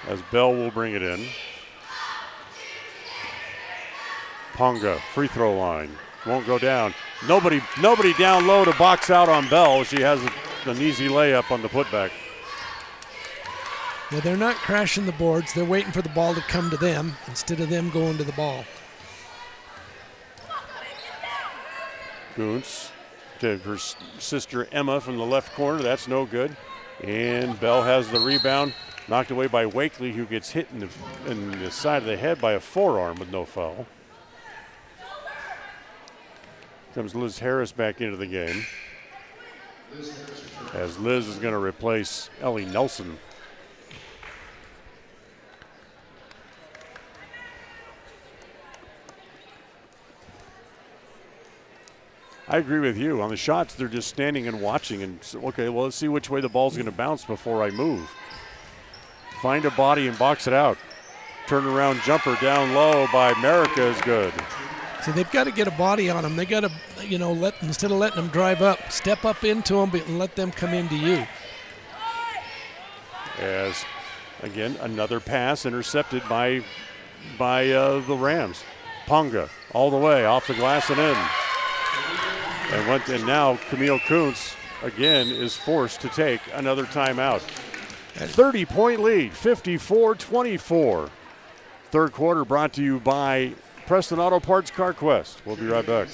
As Bell will bring it in. Ponga, free throw line. Won't go down. Nobody down low to box out on Bell. She has an easy layup on the putback. Yeah, they're not crashing the boards. They're waiting for the ball to come to them instead of them going to the ball. Kuntz to her sister Emma from the left corner. That's no good. And Bell has the rebound. Knocked away by Wakely, who gets hit in the side of the head by a forearm with no foul. Comes Liz Harris back into the game. As Liz is going to replace Ellie Nelson. I agree with you. On the shots, they're just standing and watching and, okay, well, let's see which way the ball's going to bounce before I move. Find a body and box it out. Turnaround jumper down low by America is good. So they've got to get a body on them. They got to, instead of letting them drive up, step up into them and let them come into you. As, again, another pass intercepted by the Rams. Ponga all the way off the glass and in. And now Camille Kuntz, again, is forced to take another timeout. 30-point lead, 54-24. Third quarter brought to you by Preston Auto Parts CarQuest. We'll be right back.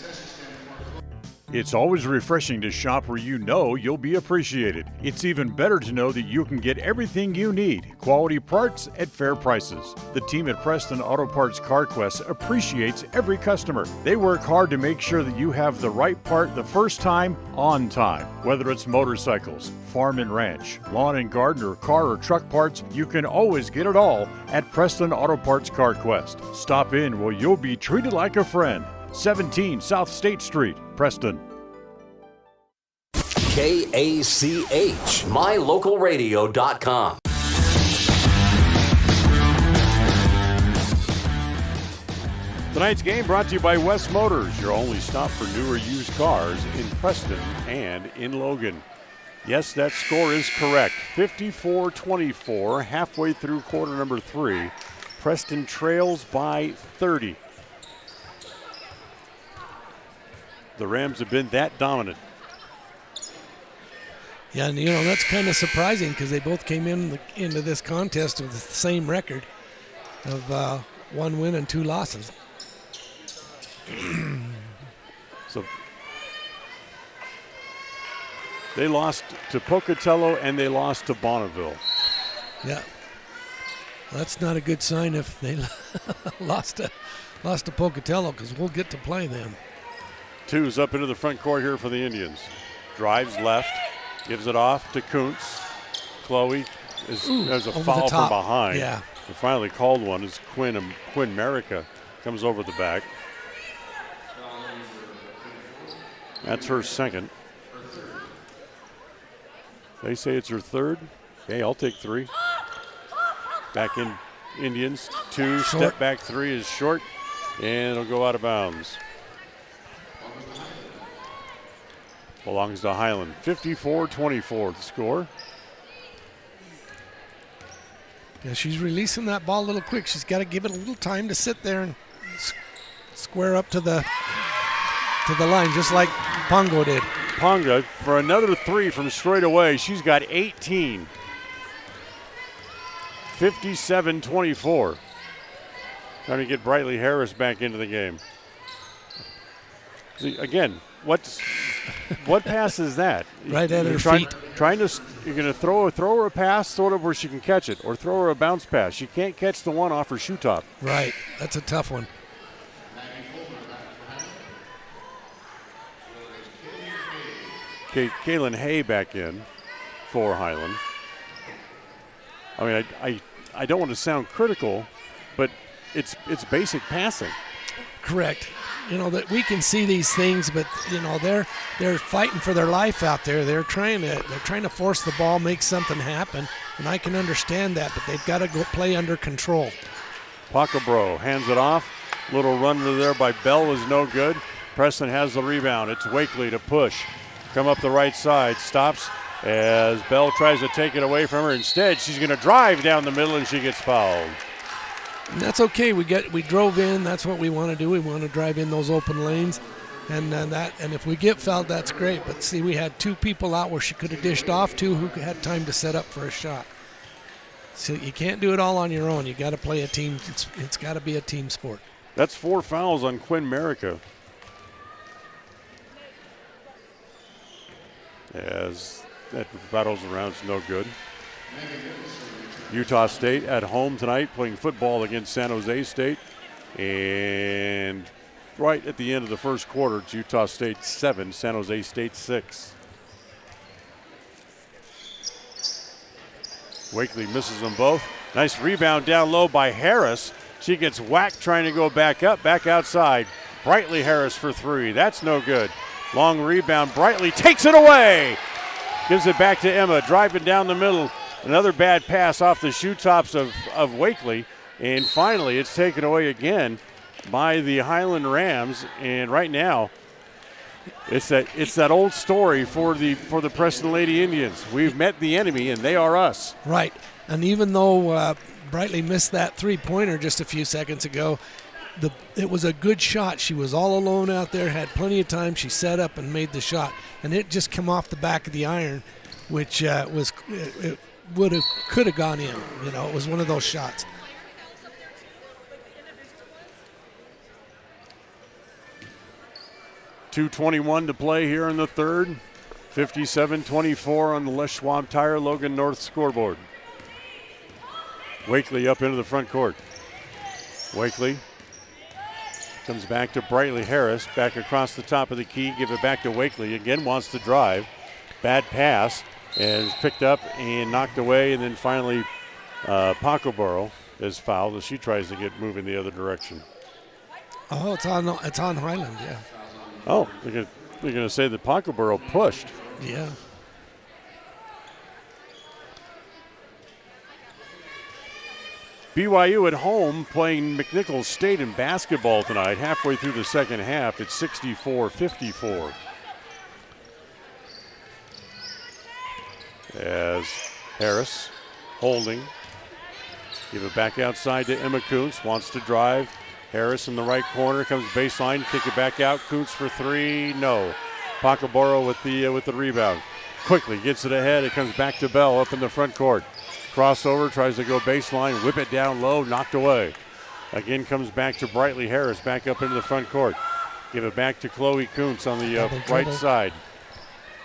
It's always refreshing to shop where you know you'll be appreciated. It's even better to know that you can get everything you need, quality parts at fair prices. The team at Preston Auto Parts CarQuest appreciates every customer. They work hard to make sure that you have the right part the first time, on time. Whether it's motorcycles, farm and ranch, lawn and garden, or car or truck parts, you can always get it all at Preston Auto Parts CarQuest. Stop in where you'll be treated like a friend. 17 South State Street, Preston. KACH, mylocalradio.com. Tonight's game brought to you by West Motors, your only stop for new or used cars in Preston and in Logan. Yes, that score is correct. 54-24, halfway through quarter number 3. Preston trails by 30. The Rams have been that dominant. Yeah, and that's kind of surprising because they both came into this contest with the same record of 1 win and 2 losses. So they lost to Pocatello and they lost to Bonneville. Yeah, that's not a good sign if they lost to Pocatello because we'll get to play them. Two's up into the front court here for the Indians. Drives left, gives it off to Kuntz. Chloe there's a foul from behind. Yeah. They finally called one as Quinn Merica comes over the back. That's her second. They say it's her third. Okay, I'll take 3. Back in Indians. 2, short. Step back 3 is short, and it'll go out of bounds. Belongs to Highland. 54-24 the score. Yeah, she's releasing that ball a little quick. She's got to give it a little time to sit there and square up to the line, just like Pongo did. Ponga for another 3 from straight away. She's got 18. 57-24. Trying to get Brightly Harris back into the game. See, again, what pass is that? Right at her feet. You're going to throw her a pass, throw it where she can catch it, or throw her a bounce pass. She can't catch the one off her shoe top. Right, that's a tough one. Kaylin Hay back in for Highland. I mean, I don't want to sound critical, but it's basic passing. Correct. that we can see these things, but they're fighting for their life out there. They're trying to force the ball, make something happen, and I can understand that, but they've got to go play under control. Pacabro hands it off. Little run there by Bell is no good. Preston has the rebound. It's Wakely to push. Come up the right side. Stops as Bell tries to take it away from her. Instead, she's going to drive down the middle, and she gets fouled. And that's okay. We drove in. That's what we want to do. We want to drive in those open lanes, and if we get fouled, that's great. But see, we had two people out where she could have dished off to who had time to set up for a shot. So you can't do it all on your own. You got to play a team. It's got to be a team sport. That's 4 fouls on Quinn Merica. As that battles around, it's no good. Utah State at home tonight playing football against San Jose State. And right at the end of the first quarter, it's Utah State 7, San Jose State 6. Wakely misses them both. Nice rebound down low by Harris. She gets whacked trying to go back up, back outside. Brightly Harris for 3. That's no good. Long rebound. Brightly takes it away. Gives it back to Emma, driving down the middle. Another bad pass off the shoe tops of Wakely. And finally, it's taken away again by the Highland Rams. And right now, it's that old story for the Preston Lady Indians. We've met the enemy, and they are us. Right. And even though Brightly missed that three-pointer just a few seconds ago, it was a good shot. She was all alone out there, had plenty of time. She set up and made the shot, and it just came off the back of the iron, which could have gone in. It was one of those shots. .221 to play here in the third. 57-24 on the Les Schwab Tire Logan North scoreboard. Wakely up into the front court. Wakely comes back to Brightly Harris, back across the top of the key, give it back to Wakely. Again, wants to drive. Bad pass, and is picked up and knocked away, and then finally Pacoboro is fouled as she tries to get moving the other direction. Oh, it's on Highland, yeah. Oh, they're going to say that Pacoboro pushed. Yeah. BYU at home playing McNichols State in basketball tonight. Halfway through the second half, it's 64-54. As Harris holding. Give it back outside to Emma Kuntz. Wants to drive. Harris in the right corner. Comes baseline. Kick it back out. Kuntz for 3. No. Pacoboro with the rebound. Quickly gets it ahead. It comes back to Bell up in the front court. Crossover, tries to go baseline, whip it down low, knocked away. Again comes back to Brightly Harris, back up into the front court. Give it back to Chloe Kuntz on the right side.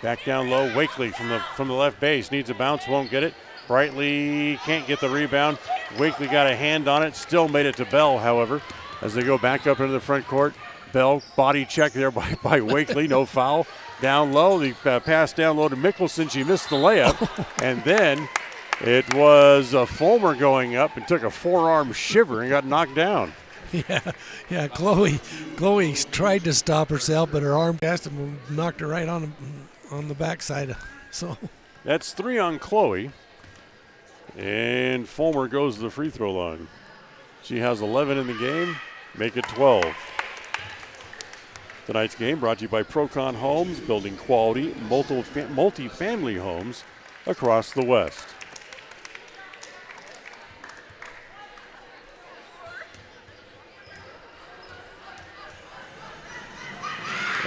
Back down low, Wakely from the left base, needs a bounce, won't get it. Brightly can't get the rebound. Wakely got a hand on it, still made it to Bell, however, as they go back up into the front court. Bell, body check there by Wakely, no foul. Down low, the pass down low to Mickelson, she missed the layup, and then it was Fulmer going up and took a forearm shiver and got knocked down. Yeah. Chloe tried to stop herself, but her arm cast and knocked her right on the backside. So that's 3 on Chloe, and Fulmer goes to the free throw line. She has 11 in the game, make it 12. Tonight's game brought to you by Procon Homes, building quality multi-family homes across the West.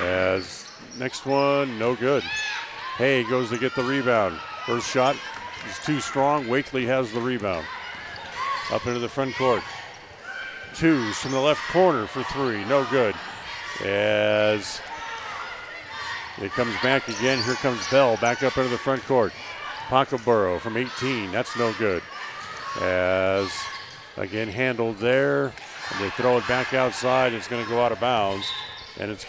As next one, no good. Hay goes to get the rebound. First shot is too strong. Wakely has the rebound. Up into the front court. Twos from the left corner for 3, no good. As it comes back again, here comes Bell back up into the front court. Pacoboro from 18, that's no good. As again handled there, and they throw it back outside. It's going to go out of bounds, and it's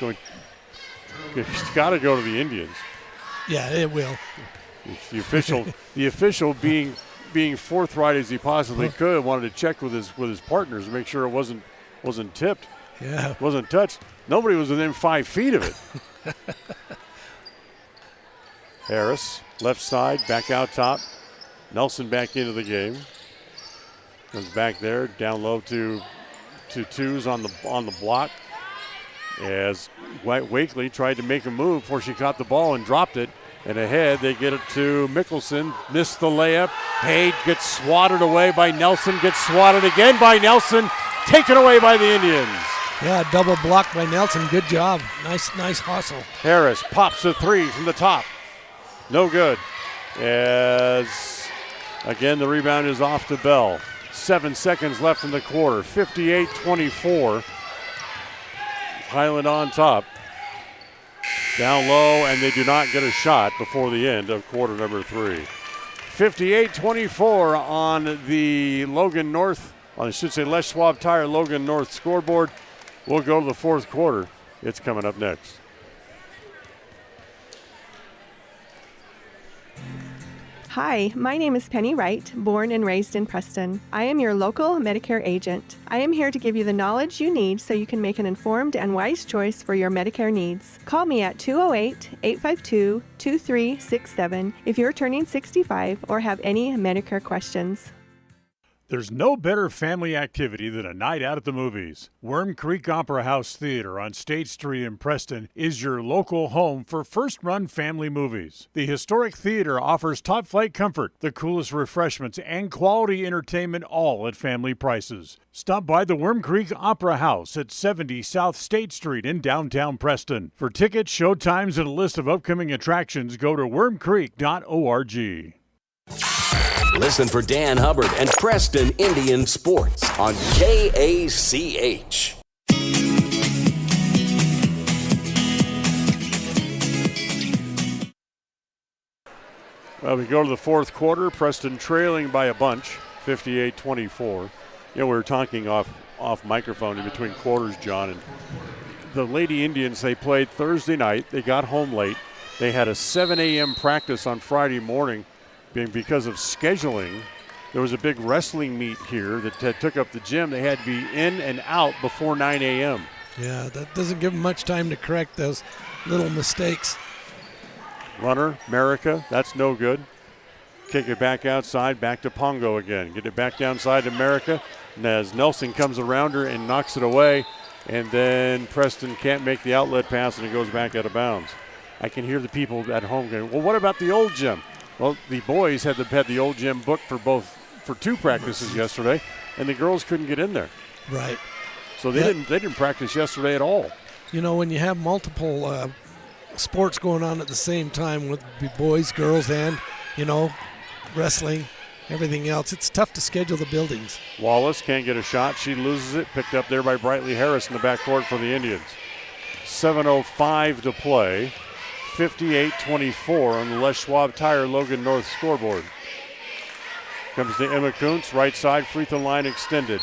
got to go to the Indians. Yeah, it will. The official being forthright as he possibly could, wanted to check with his partners to make sure it wasn't tipped. Yeah. Wasn't touched. Nobody was within 5 feet of it. Harris, left side, back out top. Nelson back into the game. Comes back there, down low to twos on the block. As Wakely tried to make a move before she caught the ball and dropped it. And ahead, they get it to Mickelson. Missed the layup. Hay gets swatted away by Nelson. Gets swatted again by Nelson. Taken away by the Indians. Yeah, double block by Nelson. Good job. Nice hustle. Harris pops a three from the top. No good. As, again, the rebound is off to Bell. 7 seconds left in the quarter. 58-24. Highland on top. Down low, and they do not get a shot before the end of quarter number 3. 58-24 on the Logan North, I should say Les Schwab Tire Logan North scoreboard. We'll go to the fourth quarter. It's coming up next. Hi, my name is Penny Wright, born and raised in Preston. I am your local Medicare agent. I am here to give you the knowledge you need so you can make an informed and wise choice for your Medicare needs. Call me at 208-852-2367 if you're turning 65 or have any Medicare questions. There's no better family activity than a night out at the movies. Worm Creek Opera House Theater on State Street in Preston is your local home for first-run family movies. The historic theater offers top-flight comfort, the coolest refreshments, and quality entertainment, all at family prices. Stop by the Worm Creek Opera House at 70 South State Street in downtown Preston. For tickets, show times, and a list of upcoming attractions, go to wormcreek.org. Listen for Dan Hubbard and Preston Indian Sports on KACH. Well, we go to the fourth quarter. Preston trailing by a bunch, 58-24. We were talking off microphone in between quarters, John, and the Lady Indians, they played Thursday night. They got home late. They had a 7 a.m. practice on Friday morning. Because of scheduling, there was a big wrestling meet here that took up the gym. They had to be in and out before 9 a.m. Yeah, that doesn't give them much time to correct those little mistakes. Runner, America, that's no good. Kick it back outside, back to Pongo again. Get it back downside to America. And as Nelson comes around her and knocks it away, and then Preston can't make the outlet pass and it goes back out of bounds. I can hear the people at home going, well, what about the old gym? Well, the boys had the old gym booked for 2 practices yesterday, and the girls couldn't get in there. Right. So they didn't practice yesterday at all. You know, when you have multiple sports going on at the same time with the boys, girls, and wrestling, everything else, it's tough to schedule the buildings. Wallace can't get a shot. She loses it. Picked up there by Brightly Harris in the backcourt for the Indians. 7:05 to play. 58-24 on the Les Schwab Tire Logan North scoreboard. Comes to Emma Kuntz, right side, free throw line extended.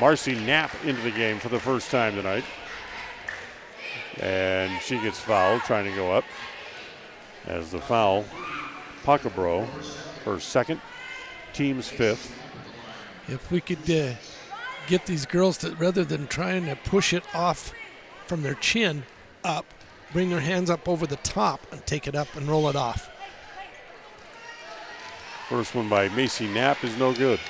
Marcy Knapp into the game for the first time tonight. And she gets fouled, trying to go up. As the foul, Pacabro, her second, team's 5th. If we could get these girls to, rather than trying to push it off from their chin up, bring their hands up over the top and take it up and roll it off. First one by Macy Knapp is no good.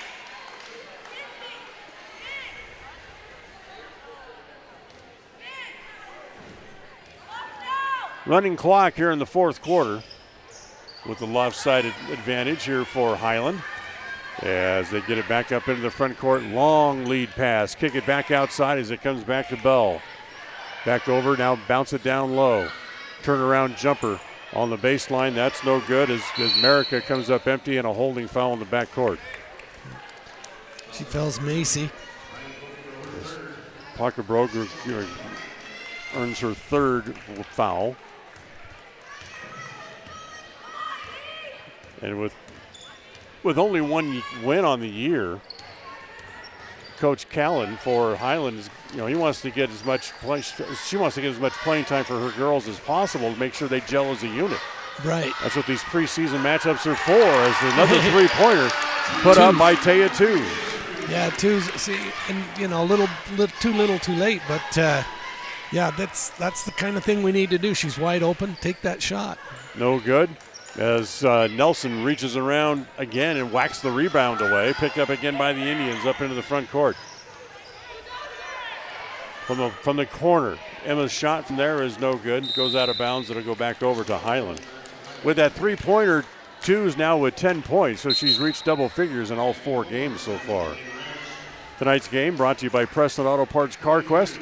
Running clock here in the fourth quarter with the lopsided advantage here for Highland as they get it back up into the front court. Long lead pass. Kick it back outside as it comes back to Bell. Back over, now bounce it down low. Turnaround jumper on the baseline. That's no good as America comes up empty and a holding foul in the backcourt. She fouls Macy. Parker Broger earns her 3rd foul. And with only 1 win on the year, Coach Callan for Highland, he wants to get as much play. She wants to get as much playing time for her girls as possible to make sure they gel as a unit. Right. That's what these preseason matchups are for. As another 3-pointer put up by Taya Twos. Yeah, twos. See, and a little too little, too late. But yeah, that's the kind of thing we need to do. She's wide open. Take that shot. No good. As Nelson reaches around again and whacks the rebound away. Picked up again by the Indians up into the front court. From the corner, Emma's shot from there is no good. Goes out of bounds. It'll go back over to Highland. With that three-pointer, Twos now with 10 points, so she's reached double figures in all 4 games so far. Tonight's game brought to you by Preston Auto Parts CarQuest.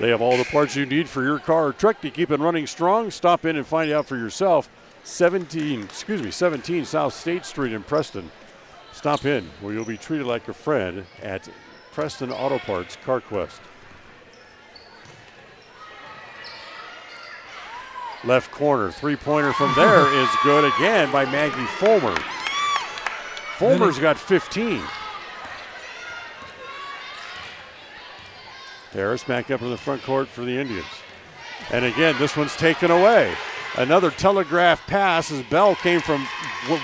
They have all the parts you need for your car or truck to keep it running strong. Stop in and find out for yourself. 17 South State Street in Preston. Stop in where you'll be treated like a friend at Preston Auto Parts CarQuest. Left corner, three-pointer from there is good again by Maggie Fulmer. Fulmer's got 15. Harris back up in the front court for the Indians. And again, this one's taken away. Another telegraph pass as Bell came from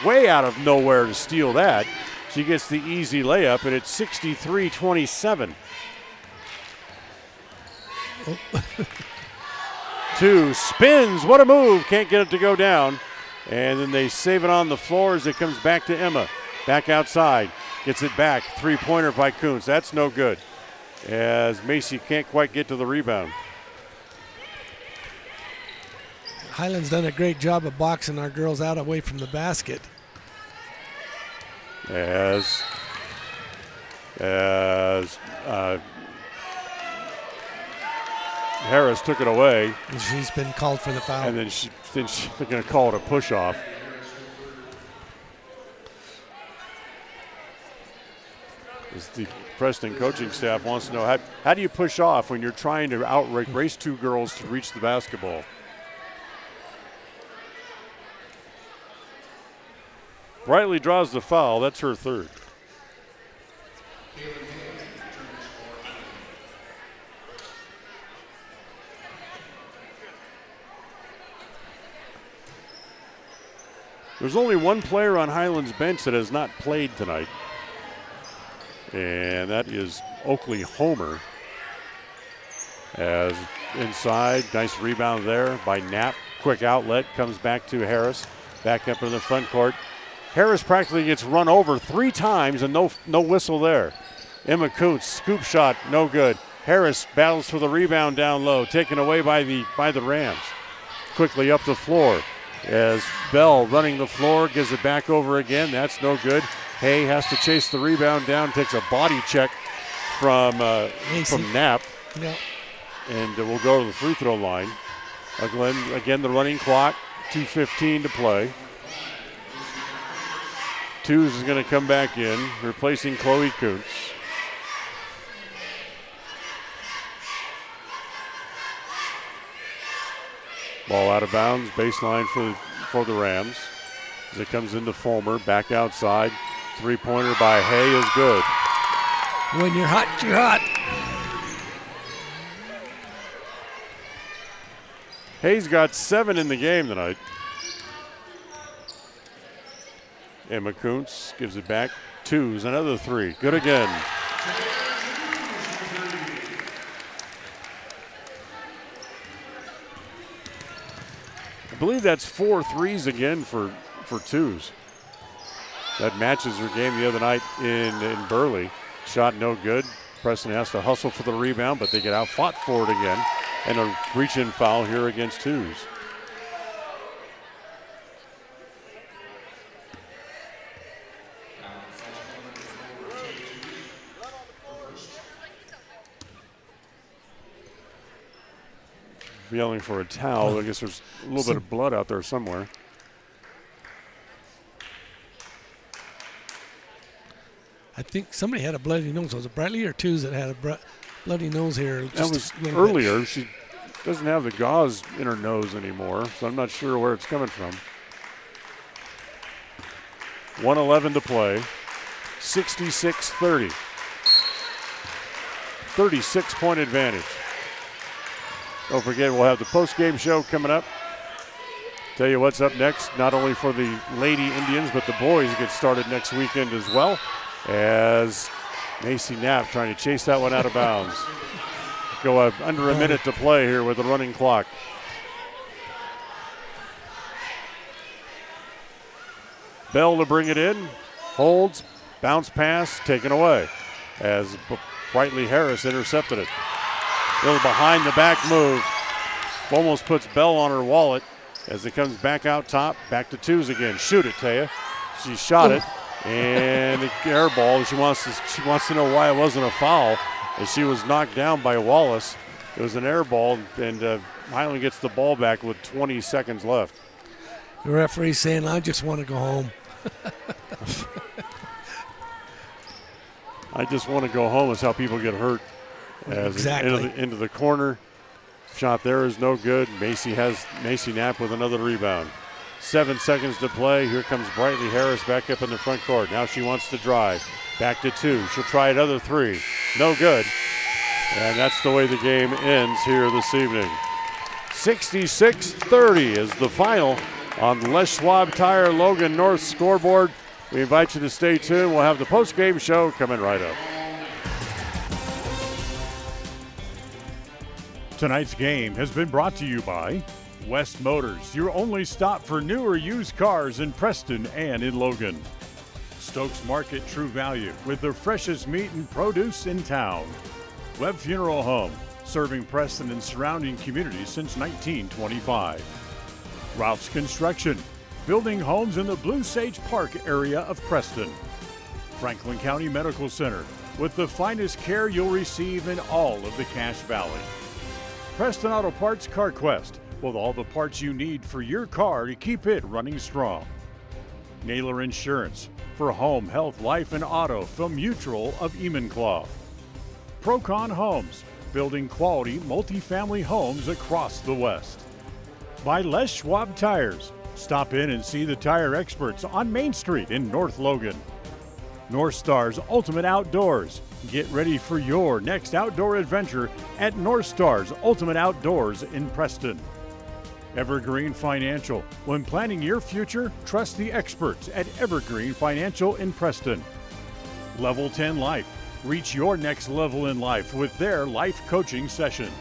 way out of nowhere to steal that. She gets the easy layup, and it's 63-27. Oh. Two spins, what a move, can't get it to go down. And then they save it on the floor as it comes back to Emma. Back outside, gets it back, three-pointer by Kuntz, that's no good. As Macy can't quite get to the rebound. Highland's done a great job of boxing our girls out away from the basket. As Harris took it away. And she's been called for the foul. And then she's going to call it a push-off. As the Preston coaching staff wants to know, how do you push off when you're trying to race 2 girls to reach the basketball? Brightly draws the foul. That's her third. There's only one player on Highland's bench that has not played tonight, and that is Oakley Homer. As inside, nice rebound there by Knapp. Quick outlet, comes back to Harris. Back up in the front court. Harris practically gets run over 3 times and no whistle there. Emma Kuntz, scoop shot, no good. Harris battles for the rebound down low, taken away by the Rams. Quickly up the floor. As Bell running the floor, gives it back over again. That's no good. Hay has to chase the rebound down, takes a body check from Knapp. Yeah. And we'll go to the free throw line. Again, the running clock, 2:15 to play. Twos is going to come back in, replacing Chloe Kuntz. Ball out of bounds, baseline for the Rams. As it comes into Fulmer, back outside. Three-pointer by Hay is good. When you're hot, you're hot. Hay's got 7 in the game tonight. Emma Kuntz gives it back. Twos, another 3. Good again. I believe that's 4 threes again for Twos. That matches her game the other night in Burley. Shot no good. Preston has to hustle for the rebound, but they get out fought for it again. And a reach-in foul here against Twos. Yelling for a towel. I guess there's a little bit of blood out there somewhere. I think somebody had a bloody nose. Was it Bradley or Twos that had a bloody nose here? That was earlier. She doesn't have the gauze in her nose anymore, so I'm not sure where it's coming from. 1:11 to play. 66-30. 36-point advantage. Don't forget, we'll have the post-game show coming up. Tell you what's up next, not only for the Lady Indians, but the boys get started next weekend as well, as Macy Knapp trying to chase that one out of bounds. Go under a minute to play here with the running clock. Bell to bring it in. Holds. Bounce pass taken away as Brightly Harris intercepted it. Little behind the back move. Almost puts Bell on her wallet as it comes back out top. Back to twos again. Shoot it, Taya. She shot it. And the air ball. She wants to know why it wasn't a foul as she was knocked down by Wallace. It was an air ball, and Highland gets the ball back with 20 seconds left. The referee's saying, I just want to go home. I just want to go home is how people get hurt. As exactly. Into the corner. Shot there is no good. Macy Knapp with another rebound. 7 seconds to play. Here comes Brightly Harris back up in the front court. Now she wants to drive. Back to two. She'll try another three. No good. And that's the way the game ends here this evening. 66-30 is the final on the Les Schwab Tire Logan North scoreboard. We invite you to stay tuned. We'll have the post-game show coming right up. Tonight's game has been brought to you by West Motors, your only stop for new or used cars in Preston and in Logan. Stokes Market True Value with the freshest meat and produce in town. Webb Funeral Home, serving Preston and surrounding communities since 1925. Ralph's Construction, building homes in the Blue Sage Park area of Preston. Franklin County Medical Center, with the finest care you'll receive in all of the Cache Valley. Preston Auto Parts CarQuest, with all the parts you need for your car to keep it running strong. Naylor Insurance, for home, health, life, and auto from Mutual of Enumclaw. Procon Homes, building quality multifamily homes across the West. By Les Schwab Tires, stop in and see the tire experts on Main Street in North Logan. North Star's Ultimate Outdoors. Get ready for your next outdoor adventure at North Star's Ultimate Outdoors in Preston. Evergreen Financial. When planning your future, trust the experts at Evergreen Financial in Preston. Level 10 Life. Reach your next level in life with their life coaching sessions.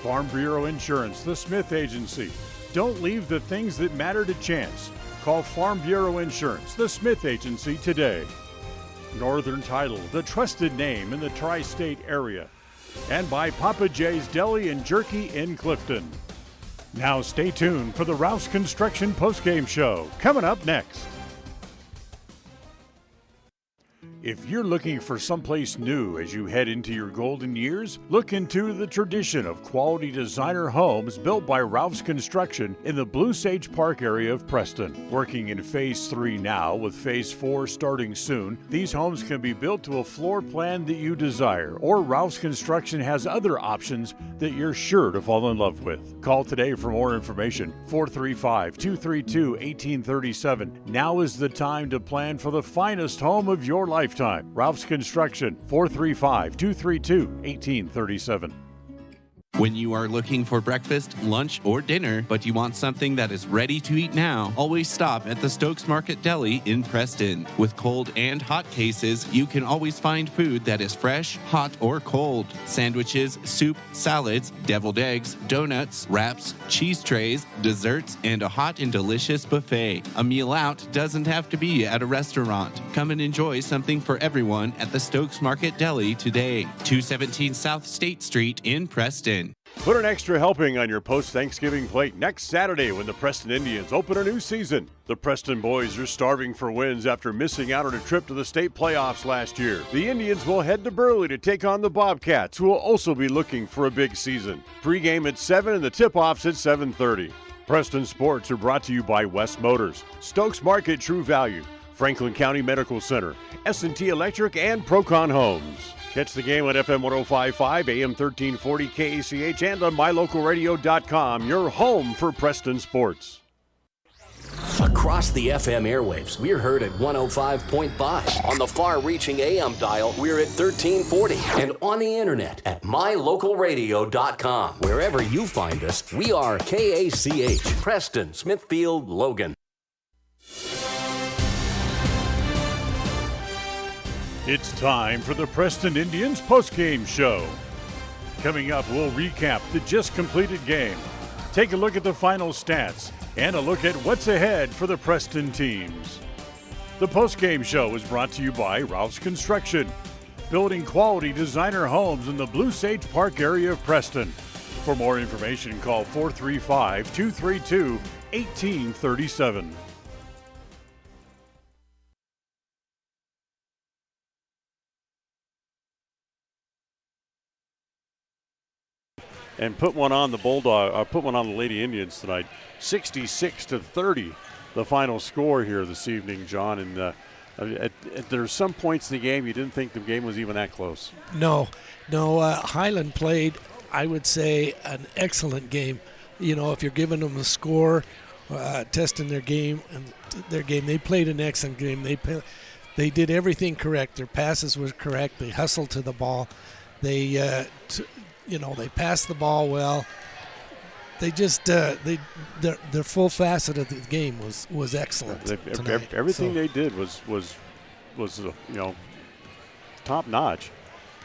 Farm Bureau Insurance, the Smith Agency. Don't leave the things that matter to chance. Call Farm Bureau Insurance, the Smith Agency today. Northern Title, the trusted name in the tri-state area. And by Papa J's Deli and Jerky in Clifton. Now stay tuned for the Rouse Construction postgame show coming up next. If you're looking for someplace new as you head into your golden years, look into the tradition of quality designer homes built by Ralph's Construction in the Blue Sage Park area of Preston. Working in Phase 3 now, with Phase 4 starting soon, these homes can be built to a floor plan that you desire, or Ralph's Construction has other options that you're sure to fall in love with. Call today for more information, 435-232-1837. Now is the time to plan for the finest home of your lifetime. Ralph's Construction, 435-232-1837. When you are looking for breakfast, lunch, or dinner, but you want something that is ready to eat now, always stop at the Stokes Market Deli in Preston. With cold and hot cases, you can always find food that is fresh, hot, or cold. Sandwiches, soup, salads, deviled eggs, donuts, wraps, cheese trays, desserts, and a hot and delicious buffet. A meal out doesn't have to be at a restaurant. Come and enjoy something for everyone at the Stokes Market Deli today. 217 South State Street in Preston. Put an extra helping on your post-Thanksgiving plate next Saturday when the Preston Indians open a new season. The Preston boys are starving for wins after missing out on a trip to the state playoffs last year. The Indians will head to Burley to take on the Bobcats, who will also be looking for a big season. Pre-game at 7 and the tip-offs at 7:30. Preston Sports are brought to you by West Motors, Stokes Market True Value, Franklin County Medical Center, S&T Electric, and Procon Homes. Catch the game on FM 105.5, AM 1340 KACH, and on mylocalradio.com, your home for Preston sports. Across the FM airwaves, we're heard at 105.5. On the far-reaching AM dial, we're at 1340. And on the internet at mylocalradio.com. Wherever you find us, we are KACH, Preston, Smithfield, Logan. It's time for the Preston Indians postgame show. Coming up, we'll recap the just completed game, take a look at the final stats, and a look at what's ahead for the Preston teams. The postgame show is brought to you by Ralph's Construction, building quality designer homes in the Blue Sage Park area of Preston. For more information, call 435-232-1837. And put one on the put one on the Lady Indians tonight. 66-30, the final score here this evening, John. And there's some points in the game you didn't think the game was even that close. No. Highland played, I would say, an excellent game. You know, if you're giving them a score, testing their game, they played an excellent game. They did everything correct. Their passes were correct. They hustled to the ball. They passed the ball well. They just their full facet of the game was excellent tonight. Everything they did was top notch.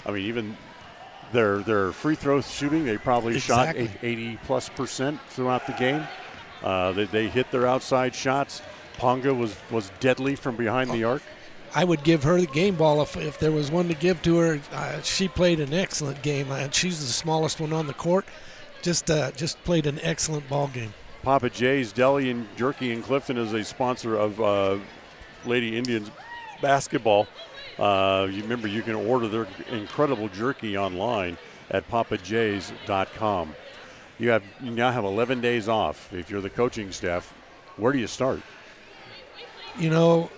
I mean, even their free throw shooting, they probably shot 80+% throughout the game. They hit their outside shots. Ponga was deadly from behind the arc. I would give her the game ball if there was one to give to her. She played an excellent game. She's the smallest one on the court. Just played an excellent ball game. Papa J's Deli and Jerky in Clifton is a sponsor of Lady Indians basketball. You remember you can order their incredible jerky online at papajs.com. You now have 11 days off. If you're the coaching staff, where do you start? You know,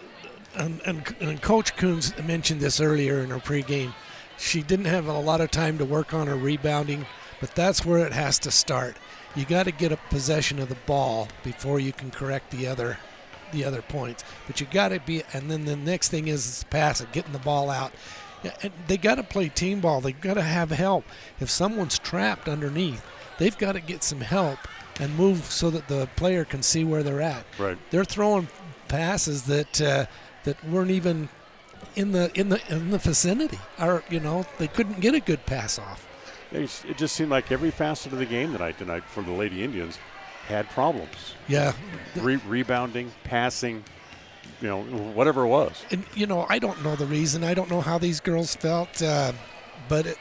and Coach Coons mentioned this earlier in her pregame. She didn't have a lot of time to work on her rebounding, but that's where it has to start. You got to get a possession of the ball before you can correct the other points. But you got to be, and then the next thing is passing, getting the ball out. And they got to play team ball. They got to have help. If someone's trapped underneath, they've got to get some help and move so that the player can see where they're at. Right. They're throwing passes that weren't even in the vicinity, or they couldn't get a good pass off. It just seemed like every facet of the game tonight for the Lady Indians had problems. Yeah, rebounding, passing, whatever it was. And I don't know the reason. I don't know how these girls felt, but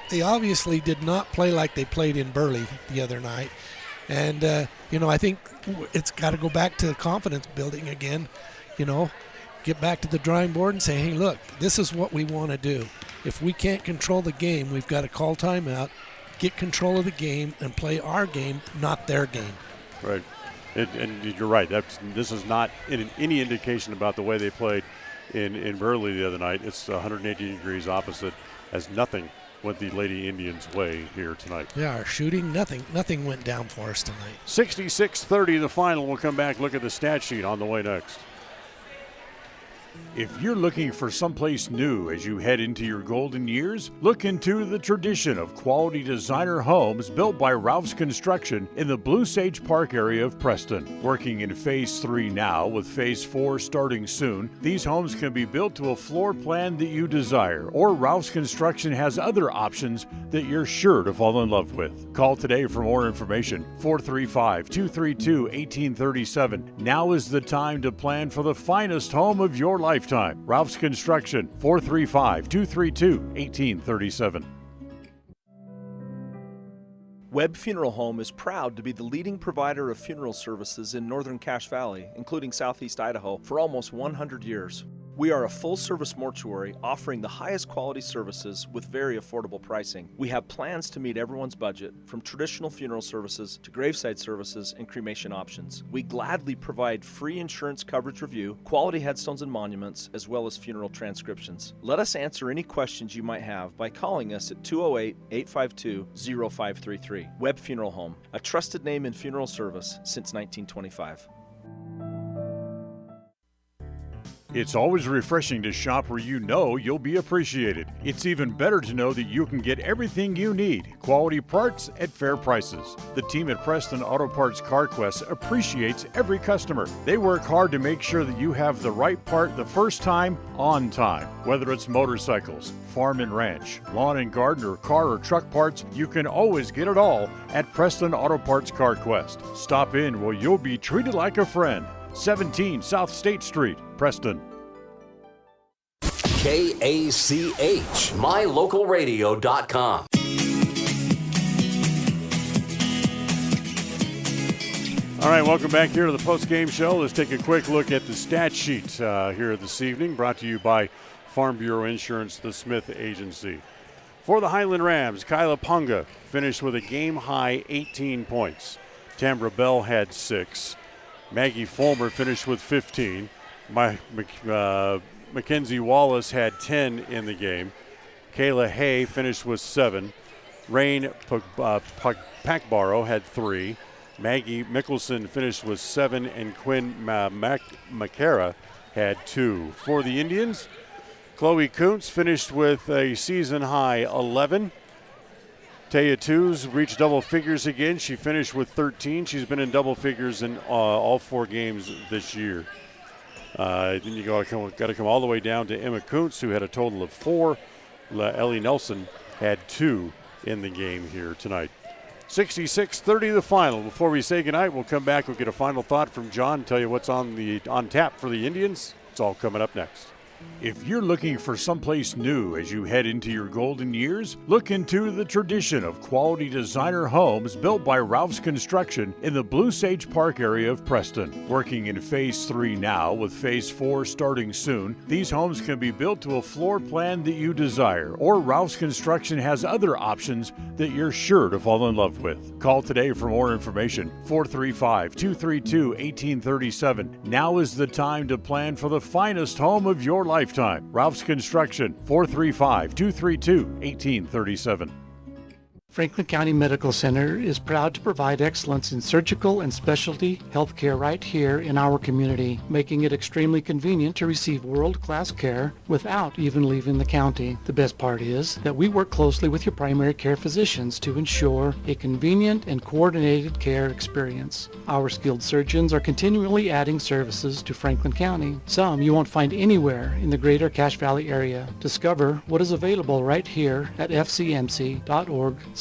they obviously did not play like they played in Burley the other night. And I think it's got to go back to confidence building again. Get back to the drawing board and say, hey, look, this is what we want to do. If we can't control the game, we've got to call timeout, get control of the game, and play our game, not their game. Right. And you're right. This is not any indication about the way they played in Burley the other night. It's 180 degrees opposite, as nothing went the Lady Indians' way here tonight. Yeah, our shooting, nothing went down for us tonight. 66-30 the final. We'll come back, look at the stat sheet on the way next. If you're looking for someplace new as you head into your golden years, look into the tradition of quality designer homes built by Ralph's Construction in the Blue Sage Park area of Preston. Working in Phase 3 now, with Phase 4 starting soon, these homes can be built to a floor plan that you desire, or Ralph's Construction has other options that you're sure to fall in love with. Call today for more information, 435-232-1837. Now is the time to plan for the finest home of your lifetime. Ralph's Construction, 435-232-1837. Webb Funeral Home is proud to be the leading provider of funeral services in northern Cache Valley, including southeast Idaho, for almost 100 years. We are a full-service mortuary offering the highest quality services with very affordable pricing. We have plans to meet everyone's budget, from traditional funeral services to graveside services and cremation options. We gladly provide free insurance coverage review, quality headstones and monuments, as well as funeral transcriptions. Let us answer any questions you might have by calling us at 208-852-0533. Webb Funeral Home, a trusted name in funeral service since 1925. It's always refreshing to shop where you know you'll be appreciated. It's even better to know that you can get everything you need, quality parts at fair prices. The team at Preston Auto Parts CarQuest appreciates every customer. They work hard to make sure that you have the right part the first time, on time. Whether it's motorcycles, farm and ranch, lawn and garden, or car or truck parts, you can always get it all at Preston Auto Parts CarQuest. Stop in where you'll be treated like a friend. 17 South State Street, Preston. KACH, mylocalradio.com. All right, welcome back here to the post-game show. Let's take a quick look at the stat sheet here this evening, brought to you by Farm Bureau Insurance, the Smith Agency. For the Highland Rams, Kyla Punga finished with a game-high 18 points. Tambra Bell had 6. Maggie Fulmer finished with 15. Mackenzie Wallace had 10 in the game. Kayla Hay finished with 7. Rain Packborough had 3. Maggie Mickelson finished with 7, and Quinn Macara had 2. For the Indians, Chloe Kuntz finished with a season-high 11. Taya Tews reached double figures again. She finished with 13. She's been in double figures in all 4 games this year. Then you got to come all the way down to Emma Kuntz, who had a total of 4. Ellie Nelson had 2 in the game here tonight. 66-30 the final. Before we say goodnight, we'll come back. We'll get a final thought from John, tell you what's on tap for the Indians. It's all coming up next. If you're looking for someplace new as you head into your golden years, look into the tradition of quality designer homes built by Ralph's Construction in the Blue Sage Park area of Preston. Working in Phase 3 now, with Phase 4 starting soon, these homes can be built to a floor plan that you desire, or Ralph's Construction has other options that you're sure to fall in love with. Call today for more information, 435-232-1837. Now is the time to plan for the finest home of your lifetime. Ralph's Construction, 435-232-1837. Franklin County Medical Center is proud to provide excellence in surgical and specialty healthcare right here in our community, making it extremely convenient to receive world-class care without even leaving the county. The best part is that we work closely with your primary care physicians to ensure a convenient and coordinated care experience. Our skilled surgeons are continually adding services to Franklin County, some you won't find anywhere in the greater Cache Valley area. Discover what is available right here at fcmc.org/specialty.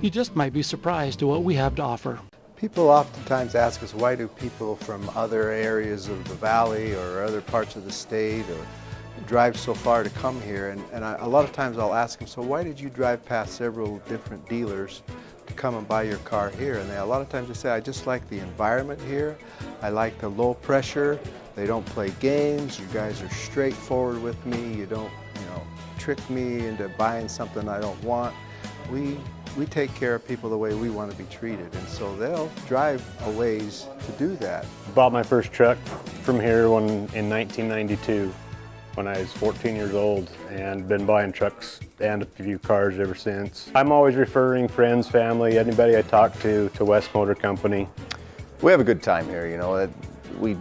You just might be surprised at what we have to offer. People oftentimes ask us, why do people from other areas of the valley or other parts of the state or drive so far to come here? And a lot of times I'll ask them, so why did you drive past several different dealers to come and buy your car here? And a lot of times they say, I just like the environment here. I like the low pressure. They don't play games. You guys are straightforward with me. You don't, trick me into buying something I don't want. We take care of people the way we want to be treated, and so they'll drive a ways to do that. Bought my first truck from here in 1992 when I was 14 years old, and been buying trucks and a few cars ever since. I'm always referring friends, family, anybody I talk to West Motor Company. We have a good time here, We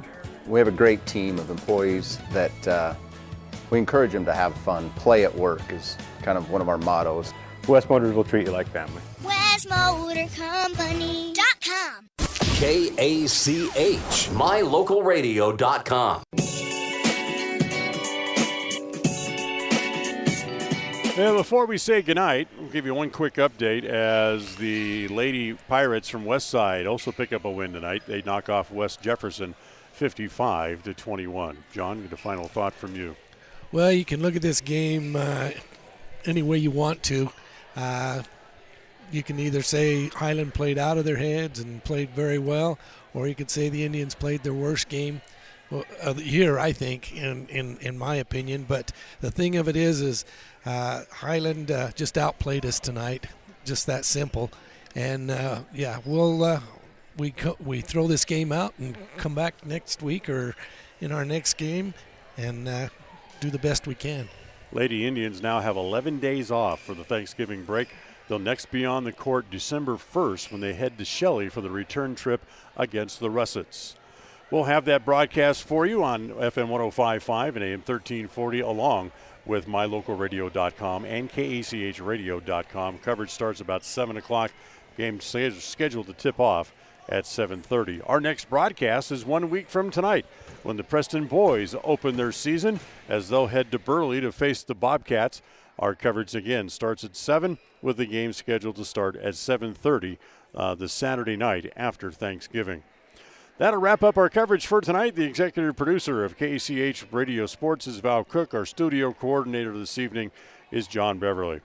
have a great team of employees that we encourage them to have fun. Play at work is kind of one of our mottos. West Motors will treat you like family. WestMotorCompany.com. KACH, mylocalradio.com. Well, before we say goodnight, we'll give you one quick update as the Lady Pirates from Westside also pick up a win tonight. They knock off West Jefferson 55-21. John, get a final thought from you. Well, you can look at this game any way you want to. You can either say Highland played out of their heads and played very well, or you could say the Indians played their worst game of the year, I think, in my opinion. But the thing of it is Highland just outplayed us tonight, just that simple. And we throw this game out and come back next week or in our next game and do the best we can. Lady Indians now have 11 days off for the Thanksgiving break. They'll next be on the court December 1st when they head to Shelley for the return trip against the Russets. We'll have that broadcast for you on FM 105.5 and AM 1340 along with mylocalradio.com and KACHradio.com. Coverage starts about 7 o'clock. Game scheduled to tip off at 7:30. Our next broadcast is 1 week from tonight when the Preston boys open their season as they'll head to Burley to face the Bobcats. Our coverage again starts at 7 with the game scheduled to start at 7:30 the Saturday night after Thanksgiving. That'll wrap up our coverage for tonight. The executive producer of KCH Radio Sports is Val Cook. Our studio coordinator this evening is John Beverly.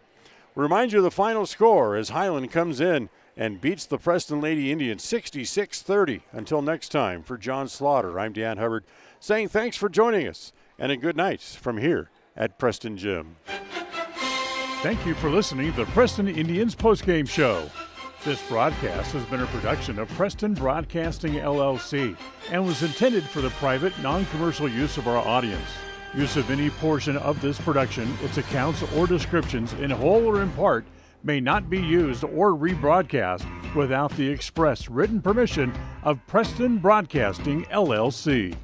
Remind you of the final score as Highland comes in and beats the Preston Lady Indians 66-30. Until next time, for John Slaughter, I'm Dan Hubbard, saying thanks for joining us and a good night from here at Preston Gym. Thank you for listening to the Preston Indians postgame show. This broadcast has been a production of Preston Broadcasting, LLC, and was intended for the private, non-commercial use of our audience. Use of any portion of this production, its accounts or descriptions, in whole or in part, may not be used or rebroadcast without the express written permission of Preston Broadcasting, LLC.